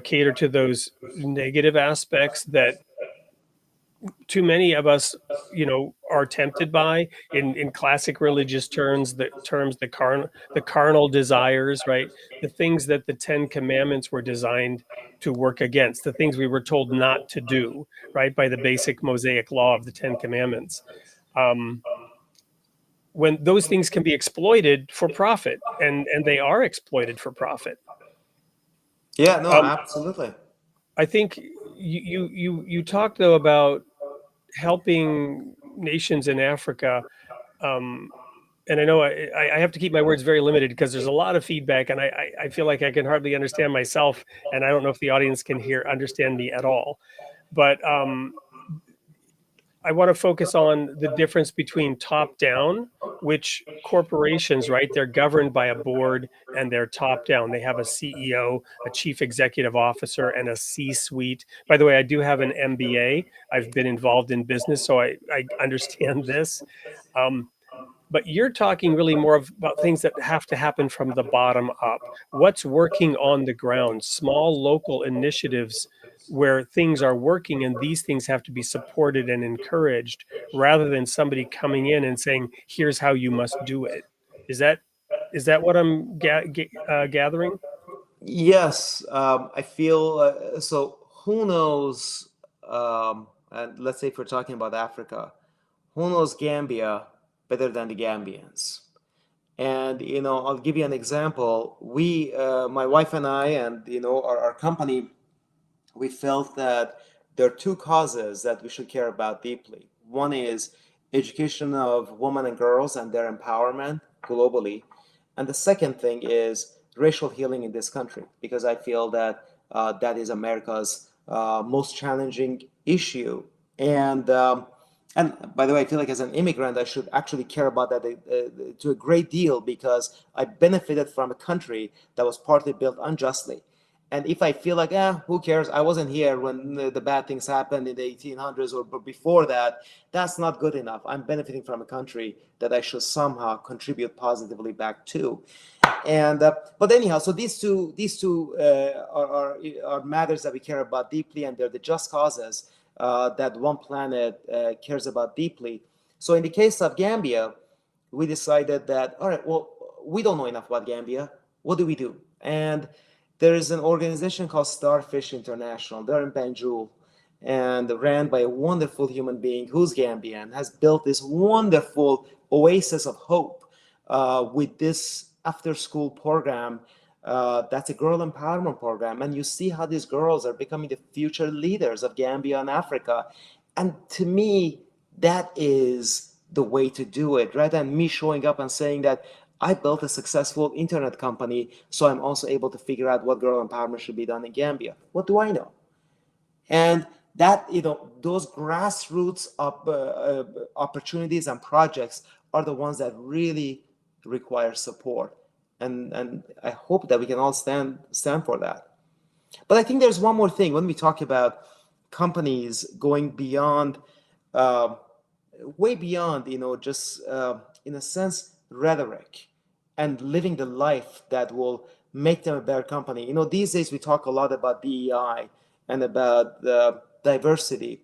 cater to those negative aspects that too many of us, are tempted by in classic religious terms, the carnal desires, right? The things that the Ten Commandments were designed to work against, the things we were told not to do, right, by the basic Mosaic law of the Ten Commandments. Um, when those things can be exploited for profit, and they are exploited for profit. Yeah, no, Um, absolutely. I think you talked though about helping nations in Africa. Um, and I know I have to keep my words very limited because there's a lot of feedback, and I feel like I can hardly understand myself, and I don't know if the audience can understand me at all. But I want to focus on the difference between top down, which corporations, right? They're governed by a board and they're top down. They have a CEO, a chief executive officer, and a C suite. By the way, I do have an MBA. I've been involved in business, so I understand this. Um, but you're talking really more about things that have to happen from the bottom up. What's working on the ground, small local initiatives where things are working, and these things have to be supported and encouraged rather than somebody coming in and saying, here's how you must do it. Is that what I'm gathering? Yes, I feel so. Who knows? And let's say if we're talking about Africa, who knows Gambia better than the Gambians? And I'll give you an example. My wife and I, and our company, we felt that there are two causes that we should care about deeply. One is education of women and girls and their empowerment globally. And the second thing is racial healing in this country, because I feel that that is America's most challenging issue. And by the way, I feel like as an immigrant, I should actually care about that to a great deal, because I benefited from a country that was partly built unjustly. And if I feel like, who cares? I wasn't here when the bad things happened in the 1800s or before that. That's not good enough. I'm benefiting from a country that I should somehow contribute positively back to. And but anyhow, so these two are matters that we care about deeply, and they're the just causes that One Planet cares about deeply. So in the case of Gambia, we decided that, all right, well, we don't know enough about Gambia. What do we do? And there is an organization called Starfish International. They're in Banjul and ran by a wonderful human being who's Gambian, has built this wonderful oasis of hope with this after school program. That's a girl empowerment program. And you see how these girls are becoming the future leaders of Gambia and Africa. And to me, that is the way to do it, rather than me showing up and saying that I built a successful internet company, so I'm also able to figure out what girl empowerment should be done in Gambia. What do I know? And that, those grassroots opportunities and projects are the ones that really require support. And I hope that we can all stand for that. But I think there's one more thing when we talk about companies going beyond, way beyond, just in a sense, rhetoric, and living the life that will make them a better company. These days we talk a lot about DEI and about diversity.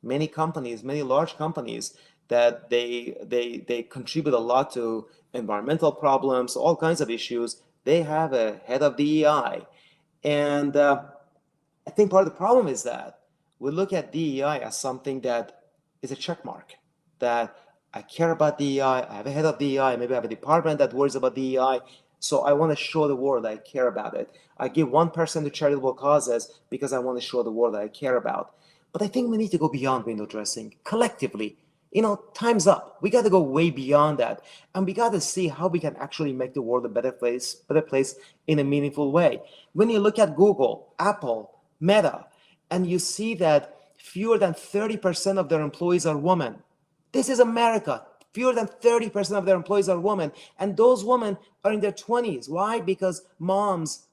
Many companies, many large companies, that they contribute a lot to environmental problems, all kinds of issues. They have a head of DEI. And I think part of the problem is that we look at DEI as something that is a check mark, that I care about DEI, I have a head of DEI, maybe I have a department that worries about DEI, so I want to show the world I care about it. I give 1% to charitable causes because I want to show the world that I care about. But I think we need to go beyond window dressing collectively. Time's up. We got to go way beyond that. And we got to see how we can actually make the world a better place in a meaningful way. When you look at Google, Apple, Meta, and you see that fewer than 30% of their employees are women. This is America. Fewer than 30% of their employees are women. And those women are in their 20s. Why? Because moms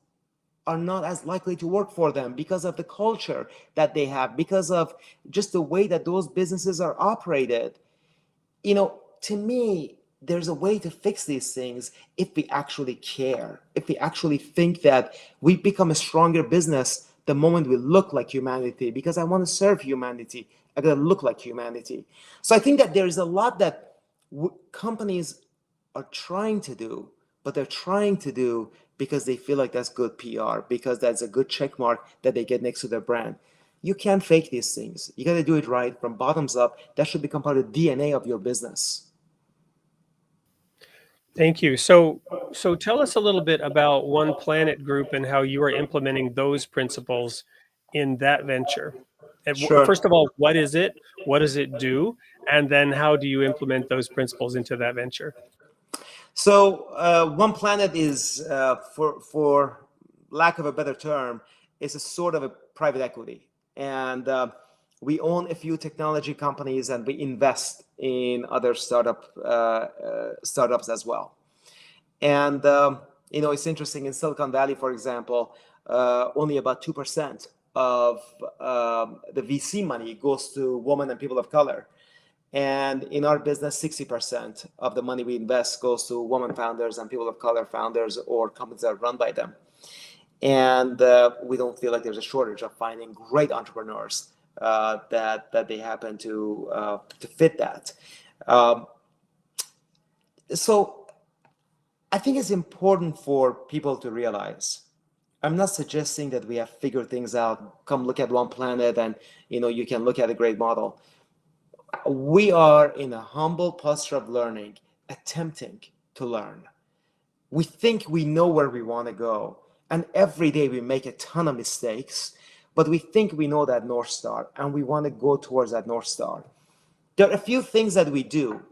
are not as likely to work for them, because of the culture that they have, because of just the way that those businesses are operated. To me, there's a way to fix these things if we actually care, if we actually think that we become a stronger business the moment we look like humanity, because I want to serve humanity. I got to look like humanity. So I think that there is a lot that companies are trying to do, but they're trying to do because they feel like that's good PR, because that's a good check mark that they get next to their brand. You can't fake these things. You got to do it right from bottoms up. That should become part of the DNA of your business. Thank you. So tell us a little bit about One Planet Group and how you are implementing those principles in that venture. And Sure. first of all, what is it? What does it do? And then how do you implement those principles into that venture? So One Planet is, for lack of a better term, is a sort of a private equity. And we own a few technology companies, and we invest in other startups as well. And it's interesting, in Silicon Valley, for example, only about 2% of the VC money goes to women and people of color. And in our business, 60% of the money we invest goes to women founders and people of color founders, or companies that are run by them. And we don't feel like there's a shortage of finding great entrepreneurs that they happen to fit that. So I think it's important for people to realize, I'm not suggesting that we have figured things out. Come look at One Planet and you can look at a great model. We are in a humble posture of learning, attempting to learn. We think we know where we want to go, and every day we make a ton of mistakes, but we think we know that North Star, and we want to go towards that North Star. There are a few things that we do.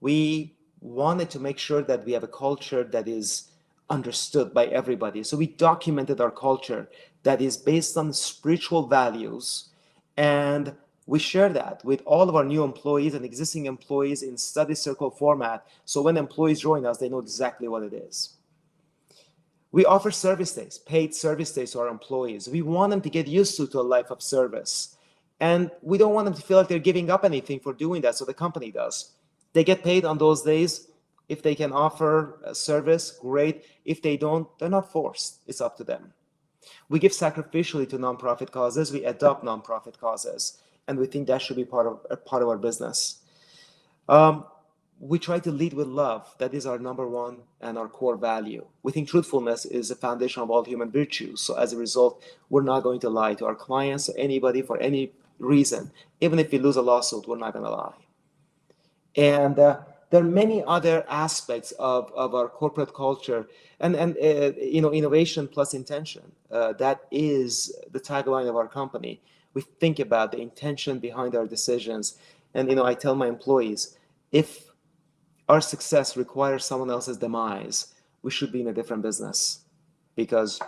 We wanted to make sure that we have a culture that is understood by everybody. So we documented our culture that is based on spiritual values, and we share that with all of our new employees and existing employees in study circle format. So when employees join us, they know exactly what it is. We offer service days, paid service days to our employees. We want them to get used to a life of service. And we don't want them to feel like they're giving up anything for doing that, so the company does. They get paid on those days. If they can offer a service, great. If they don't, they're not forced. It's up to them. We give sacrificially to nonprofit causes. We adopt nonprofit causes. And we think that should be part of our business. We try to lead with love. That is our number one and our core value. We think truthfulness is the foundation of all human virtues. So as a result, we're not going to lie to our clients or anybody for any reason. Even if we lose a lawsuit, we're not going to lie. And there are many other aspects of our corporate culture, and innovation plus intention. That is the tagline of our company. We think about the intention behind our decisions. And I tell my employees, if our success requires someone else's demise, we should be in a different business. Because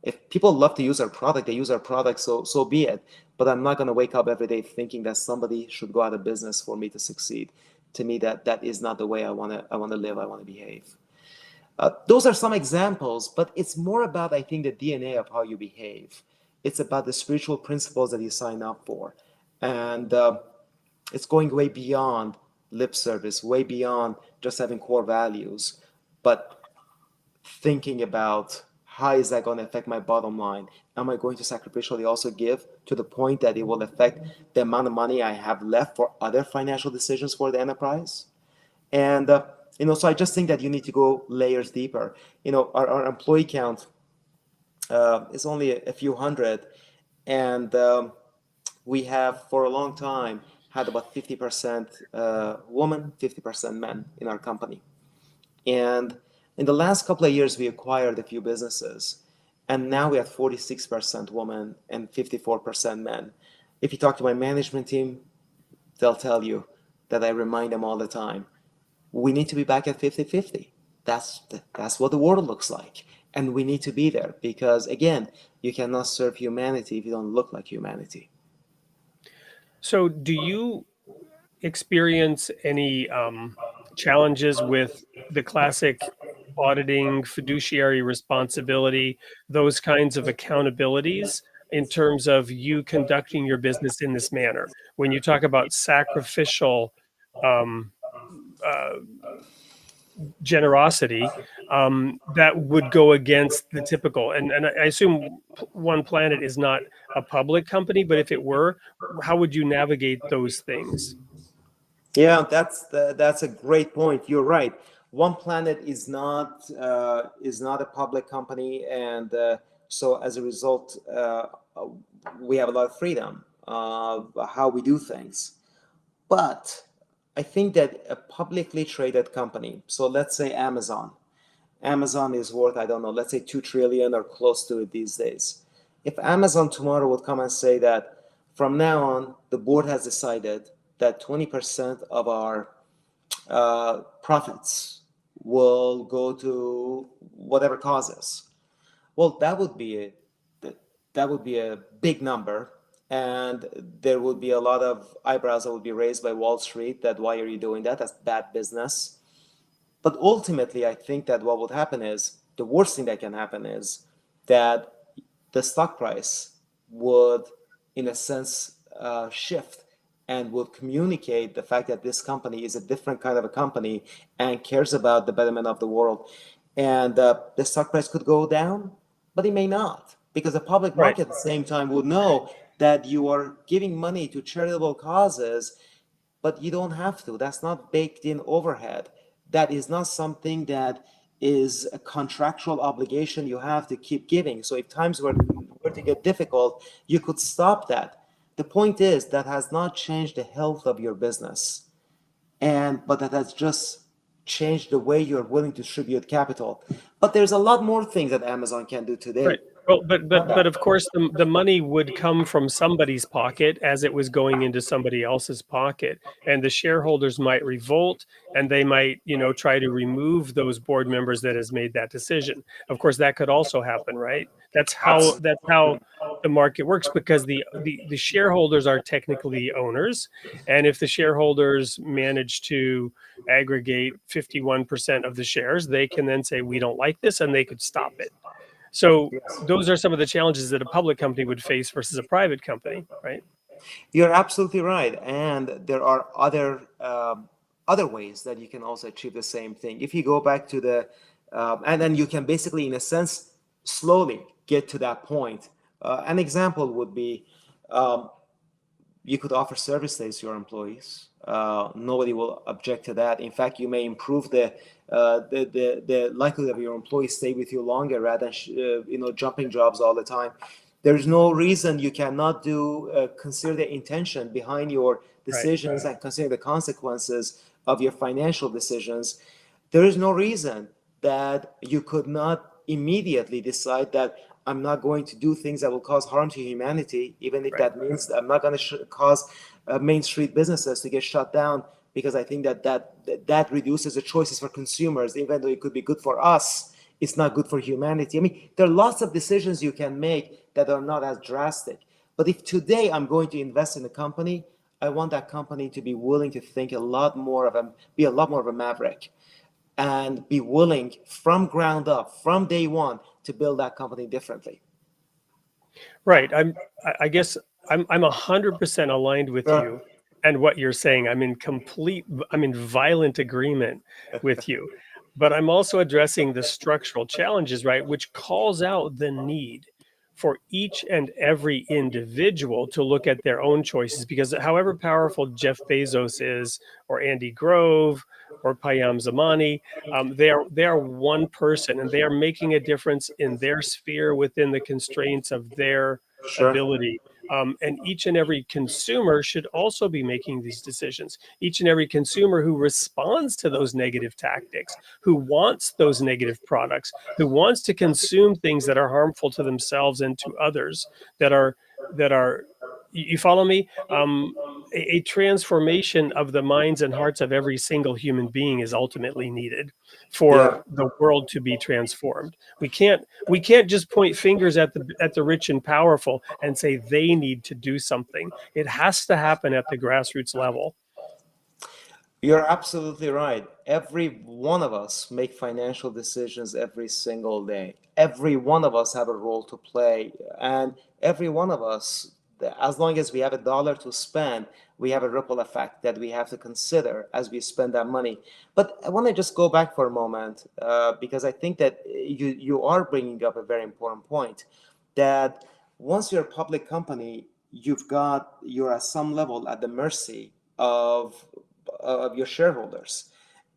if people love to use our product, they use our product, so be it. But I'm not going to wake up every day thinking that somebody should go out of business for me to succeed. To me, that is not the way I want to live. I want to behave. Those are some examples, but it's more about, I think, the DNA of how you behave. It's about the spiritual principles that you sign up for, and it's going way beyond lip service, way beyond just having core values, but thinking about, how is that going to affect my bottom line? Am I going to sacrificially also give to the point that it will affect the amount of money I have left for other financial decisions for the enterprise? And so I just think that you need to go layers deeper. Our employee count is only a few hundred, and we have for a long time had about 50% women, 50% men in our company. And in the last couple of years, we acquired a few businesses, and now we have 46% women and 54% men. If you talk to my management team, they'll tell you that I remind them all the time, we need to be back at 50-50. That's what the world looks like. And we need to be there because, again, you cannot serve humanity if you don't look like humanity. So, do you experience any challenges with the classic auditing, fiduciary responsibility, those kinds of accountabilities in terms of you conducting your business in this manner? When you talk about sacrificial um, uh, generosity, that would go against the typical. And I assume One Planet is not a public company, but if it were, how would you navigate those things? Yeah, that's a great point. You're right. One Planet is not a public company, and so as a result, we have a lot of freedom of how we do things. But I think that a publicly traded company, so let's say Amazon is worth, I don't know, let's say 2 trillion or close to it these days. If Amazon tomorrow would come and say that from now on, the board has decided that 20% of our profits will go to whatever causes. Well, that would be a big number, and there would be a lot of eyebrows that would be raised by Wall Street. That why are you doing that? That's bad business. But ultimately, I think that what would happen is the worst thing that can happen is that the stock price would, in a sense, shift and would communicate the fact that this company is a different kind of a company and cares about the betterment of the world. And the stock price could go down, but it may not, because the public market at the same time would know that you are giving money to charitable causes, but you don't have to. That's not baked in overhead. That is not something that is a contractual obligation you have to keep giving. So if times were to get difficult, you could stop that. The point is that has not changed the health of your business, but that has just changed the way you're willing to distribute capital. But there's a lot more things that Amazon can do today. Right. Well, but of course, the money would come from somebody's pocket as it was going into somebody else's pocket, and the shareholders might revolt, and they might, try to remove those board members that has made that decision. Of course, that could also happen, right? That's how the market works, because the shareholders are technically owners, and if the shareholders manage to aggregate 51% of the shares, they can then say we don't like this, and they could stop it. So those are some of the challenges that a public company would face versus a private company, right? You're absolutely right, and there are other ways that you can also achieve the same thing. If you go back to the, and then you can basically, in a sense, slowly get to that point. An example would be, you could offer service days to your employees. Nobody will object to that. In fact, you may improve the likelihood of your employees stay with you longer rather than jumping jobs all the time. There's no reason you cannot consider the intention behind your Right. decisions and consider the consequences of your financial decisions. There is no reason that you could not immediately decide that I'm not going to do things that will cause harm to humanity, even if Right. that means I'm not going to cause Main Street businesses to get shut down, because I think that reduces the choices for consumers, even though it could be good for us. It's not good for humanity. I mean, there are lots of decisions you can make that are not as drastic. But if today I'm going to invest in a company, I want that company to be willing to think be a lot more of a maverick, and be willing from ground up, from day one, to build that company differently. Right. I guess I'm 100% aligned with Sure. you and what you're saying. I'm in violent agreement with you. But I'm also addressing the structural challenges, right, which calls out the need for each and every individual to look at their own choices, because however powerful Jeff Bezos is, or Andy Grove, or Payam Zamani, they are one person, and they are making a difference in their sphere within the constraints of their Sure. ability. And each and every consumer should also be making these decisions. Each and every consumer who responds to those negative tactics, who wants those negative products, who wants to consume things that are harmful to themselves and to others, that are you follow me? A transformation of the minds and hearts of every single human being is ultimately needed for Yeah. the world to be transformed. We can't just point fingers at the rich and powerful and say they need to do something. It has to happen at the grassroots level. You're absolutely right. Every one of us make financial decisions every single day. Every one of us have a role to play, and every one of us, as long as we have a dollar to spend, we have a ripple effect that we have to consider as we spend that money. But I want to just go back for a moment, because I think that you are bringing up a very important point, that once you're a public company, you're at some level at the mercy of your shareholders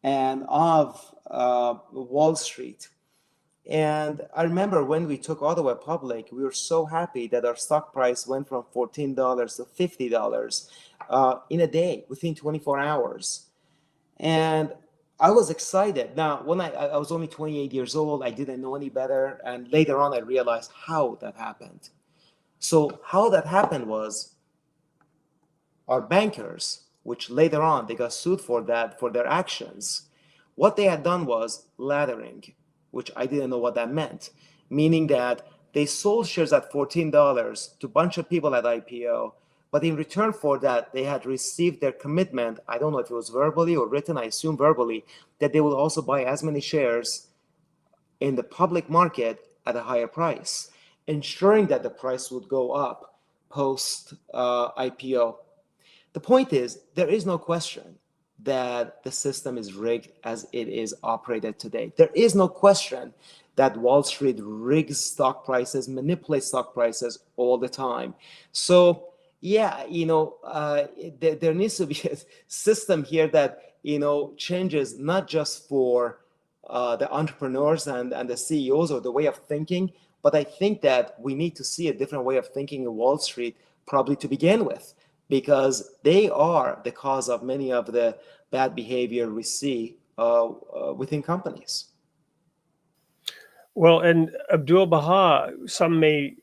and of Wall Street. And I remember when we took Ottawa public, we were so happy that our stock price went from $14 to $50 in a day, within 24 hours. And I was excited. Now, when I was only 28 years old, I didn't know any better. And later on, I realized how that happened. So how that happened was, our bankers, which later on they got sued for that, for their actions, what they had done was laddering, which I didn't know what that meant, meaning that they sold shares at $14 to a bunch of people at IPO, but in return for that, they had received their commitment. I don't know if it was verbally or written, I assume verbally, that they will also buy as many shares in the public market at a higher price, ensuring that the price would go up post IPO. The point is, there is no question that the system is rigged as it is operated today. There is no question that Wall Street rigs stock prices, manipulates stock prices all the time. So, yeah, there needs to be a system here that, changes not just for the entrepreneurs and the CEOs or the way of thinking, but I think that we need to see a different way of thinking in Wall Street, probably to begin with, because they are the cause of many of the bad behavior we see within companies. Well, and Abdul Baha,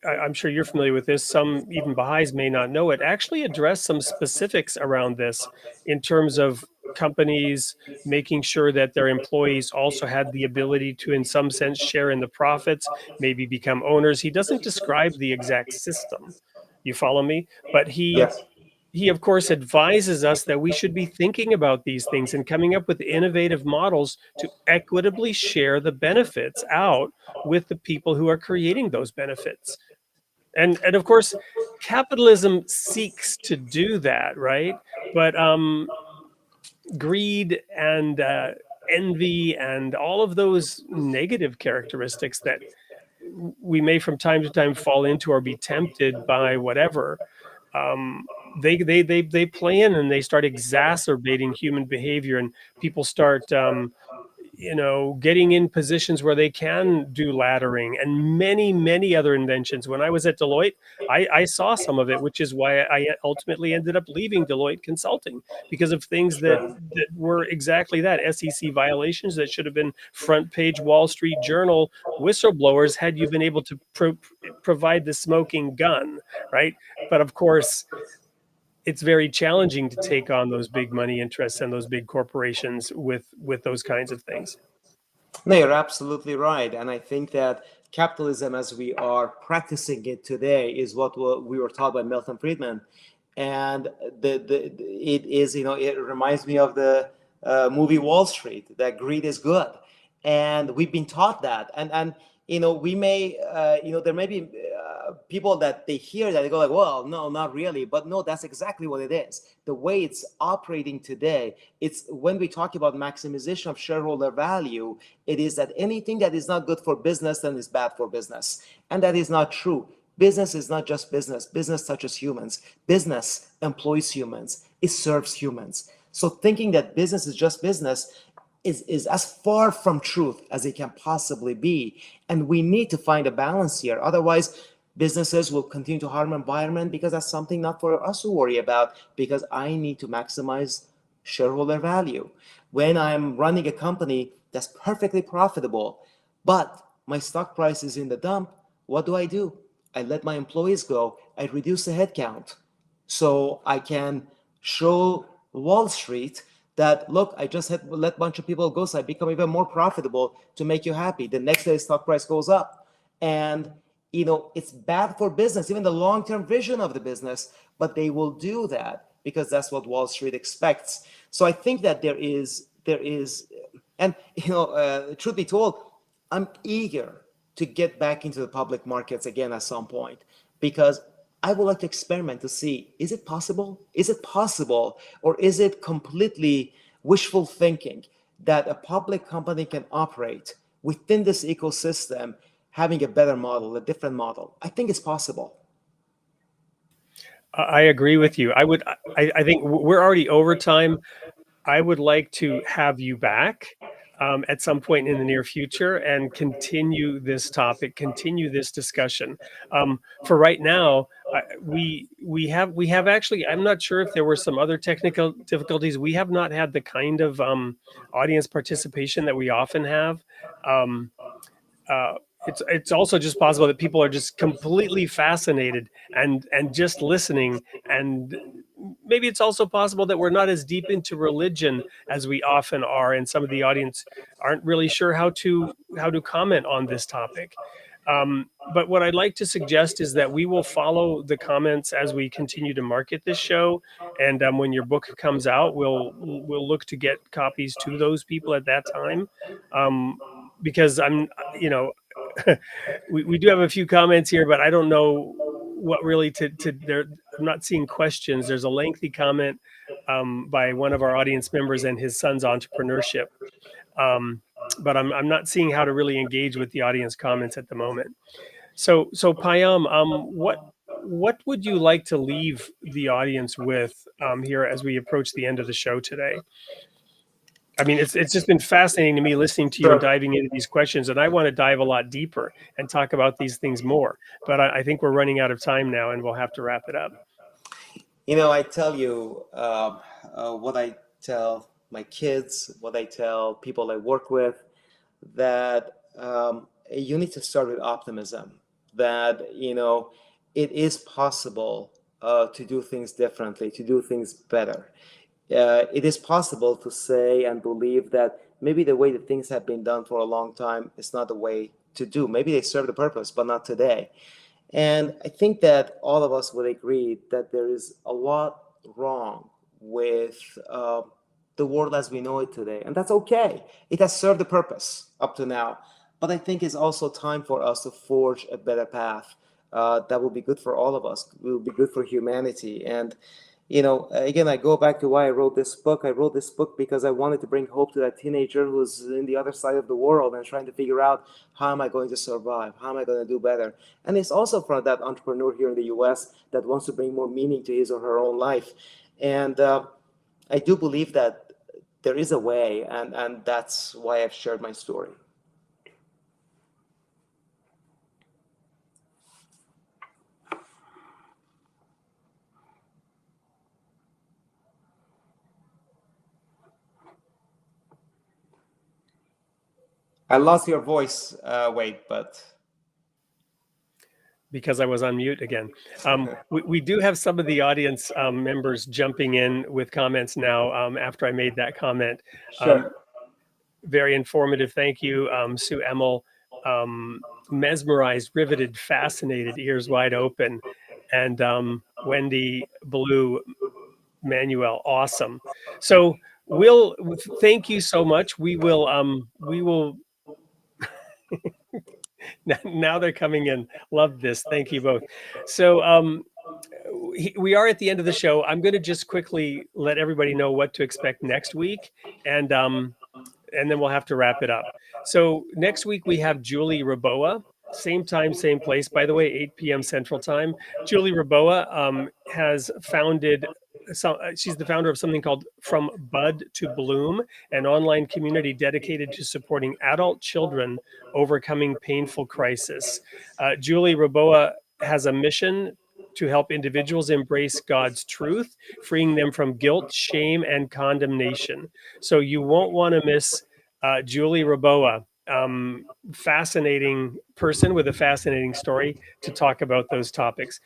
I'm sure you're familiar with this, some even Baha'is may not know it, actually addressed some specifics around this in terms of companies making sure that their employees also had the ability to, in some sense, share in the profits, maybe become owners. He doesn't describe the exact system. You follow me? But Yes. he of course advises us that we should be thinking about these things and coming up with innovative models to equitably share the benefits out with the people who are creating those benefits. And of course capitalism seeks to do that, right? But greed and envy and all of those negative characteristics that we may from time to time fall into or be tempted by whatever, they play in and they start exacerbating human behavior, and people start getting in positions where they can do laddering and many other inventions. When I was at Deloitte, I saw some of it, which is why I ultimately ended up leaving Deloitte Consulting, because of things that were exactly that, SEC violations that should have been front page Wall Street Journal whistleblowers had you been able to provide the smoking gun, right? But of course it's very challenging to take on those big money interests and those big corporations with those kinds of things. No, you're absolutely right. And I think that capitalism, as we are practicing it today, is what we were taught by Milton Friedman. And it is, it reminds me of the movie Wall Street, that greed is good. And we've been taught that. And we may, there may be people that they hear that they go like, well, no, not really. But no, that's exactly what it is. The way it's operating today, it's when we talk about maximization of shareholder value, it is that anything that is not good for business then is bad for business. And that is not true. Business is not just business. Business touches humans. Business employs humans. It serves humans. So thinking that business is just business is as far from truth as it can possibly be. And we need to find a balance here. Otherwise, businesses will continue to harm environment, because that's something not for us to worry about, because I need to maximize shareholder value. When I'm running a company that's perfectly profitable, but my stock price is in the dump, what do? I let my employees go. I reduce the headcount so I can show Wall Street that, look, I just had let a bunch of people go, so I become even more profitable to make you happy. The next day, stock price goes up. And it's bad for business, even the long-term vision of the business, but they will do that because that's what Wall Street expects. So I think that there is, and truth be told, I'm eager to get back into the public markets again at some point, because I would like to experiment to see, is it possible? Is it possible, or is it completely wishful thinking that a public company can operate within this ecosystem, having a better model, a different model? I think it's possible. I agree with you. I think we're already over time. I would like to have you back at some point in the near future and continue this topic, continue this discussion. For right now, we have actually. I'm not sure if there were some other technical difficulties. We have not had the kind of audience participation that we often have. Um, uh, it's also just possible that people are just completely fascinated and just listening, and maybe it's also possible that we're not as deep into religion as we often are, and some of the audience aren't really sure how to comment on this topic. But what I'd like to suggest is that we will follow the comments as we continue to market this show, and when your book comes out, we'll look to get copies to those people at that time, because you know we do have a few comments here, but I don't know what really to there. I'm not seeing questions. There's a lengthy comment by one of our audience members and his son's entrepreneurship. Um, but I'm not seeing how to really engage with the audience comments at the moment. So Payam, what would you like to leave the audience with here as we approach the end of the show today? I mean, it's just been fascinating to me listening to you and Sure. diving into these questions, and I want to dive a lot deeper and talk about these things more. But I think we're running out of time now, and we'll have to wrap it up. I tell you what I tell my kids, what I tell people I work with, that you need to start with optimism that, it is possible to do things differently, to do things better. It is possible to say and believe that maybe the way that things have been done for a long time is not the way to do. Maybe they serve the purpose, but not today. And I think that all of us would agree that there is a lot wrong with the world as we know it today. And that's okay. It has served the purpose up to now. But I think it's also time for us to forge a better path that will be good for all of us, will be good for humanity. And again, I go back to why I wrote this book. I wrote this book because I wanted to bring hope to that teenager who's in the other side of the world and trying to figure out, how am I going to survive? How am I going to do better? And it's also for that entrepreneur here in the US that wants to bring more meaning to his or her own life. And I do believe that there is a way, and that's why I've shared my story. I lost your voice, Wade, but because I was on mute again. We do have some of the audience members jumping in with comments now after I made that comment. sure. Very informative. Thank you, Sue Emil. Mesmerized, riveted, fascinated, ears wide open. And Wendy Blue Manuel, awesome. So we'll thank you so much. We will now they're coming in. Love this. Thank you both. So we are at the end of the show. I'm going to just quickly let everybody know what to expect next week, and then we'll have to wrap it up. So next week we have Julie Raboa, same time, same place. By the way, 8 p.m. Central Time. Julie Raboa has founded. She's the founder of something called From Bud to Bloom, an online community dedicated to supporting adult children overcoming painful crisis. Julie Raboa has a mission to help individuals embrace God's truth, freeing them from guilt, shame, and condemnation. So you won't want to miss Julie Raboa, fascinating person with a fascinating story to talk about those topics.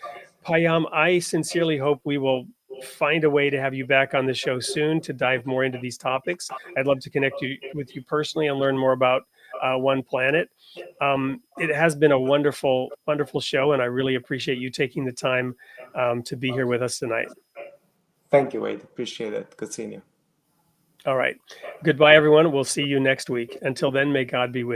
Payam, I sincerely hope we will find a way to have you back on the show soon to dive more into these topics. I'd love to connect with you personally and learn more about One Planet. It has been a wonderful, wonderful show, and I really appreciate you taking the time to be here with us tonight. Thank you, Wade. Appreciate it. Good seeing you. All right. Goodbye, everyone. We'll see you next week. Until then, may God be with you.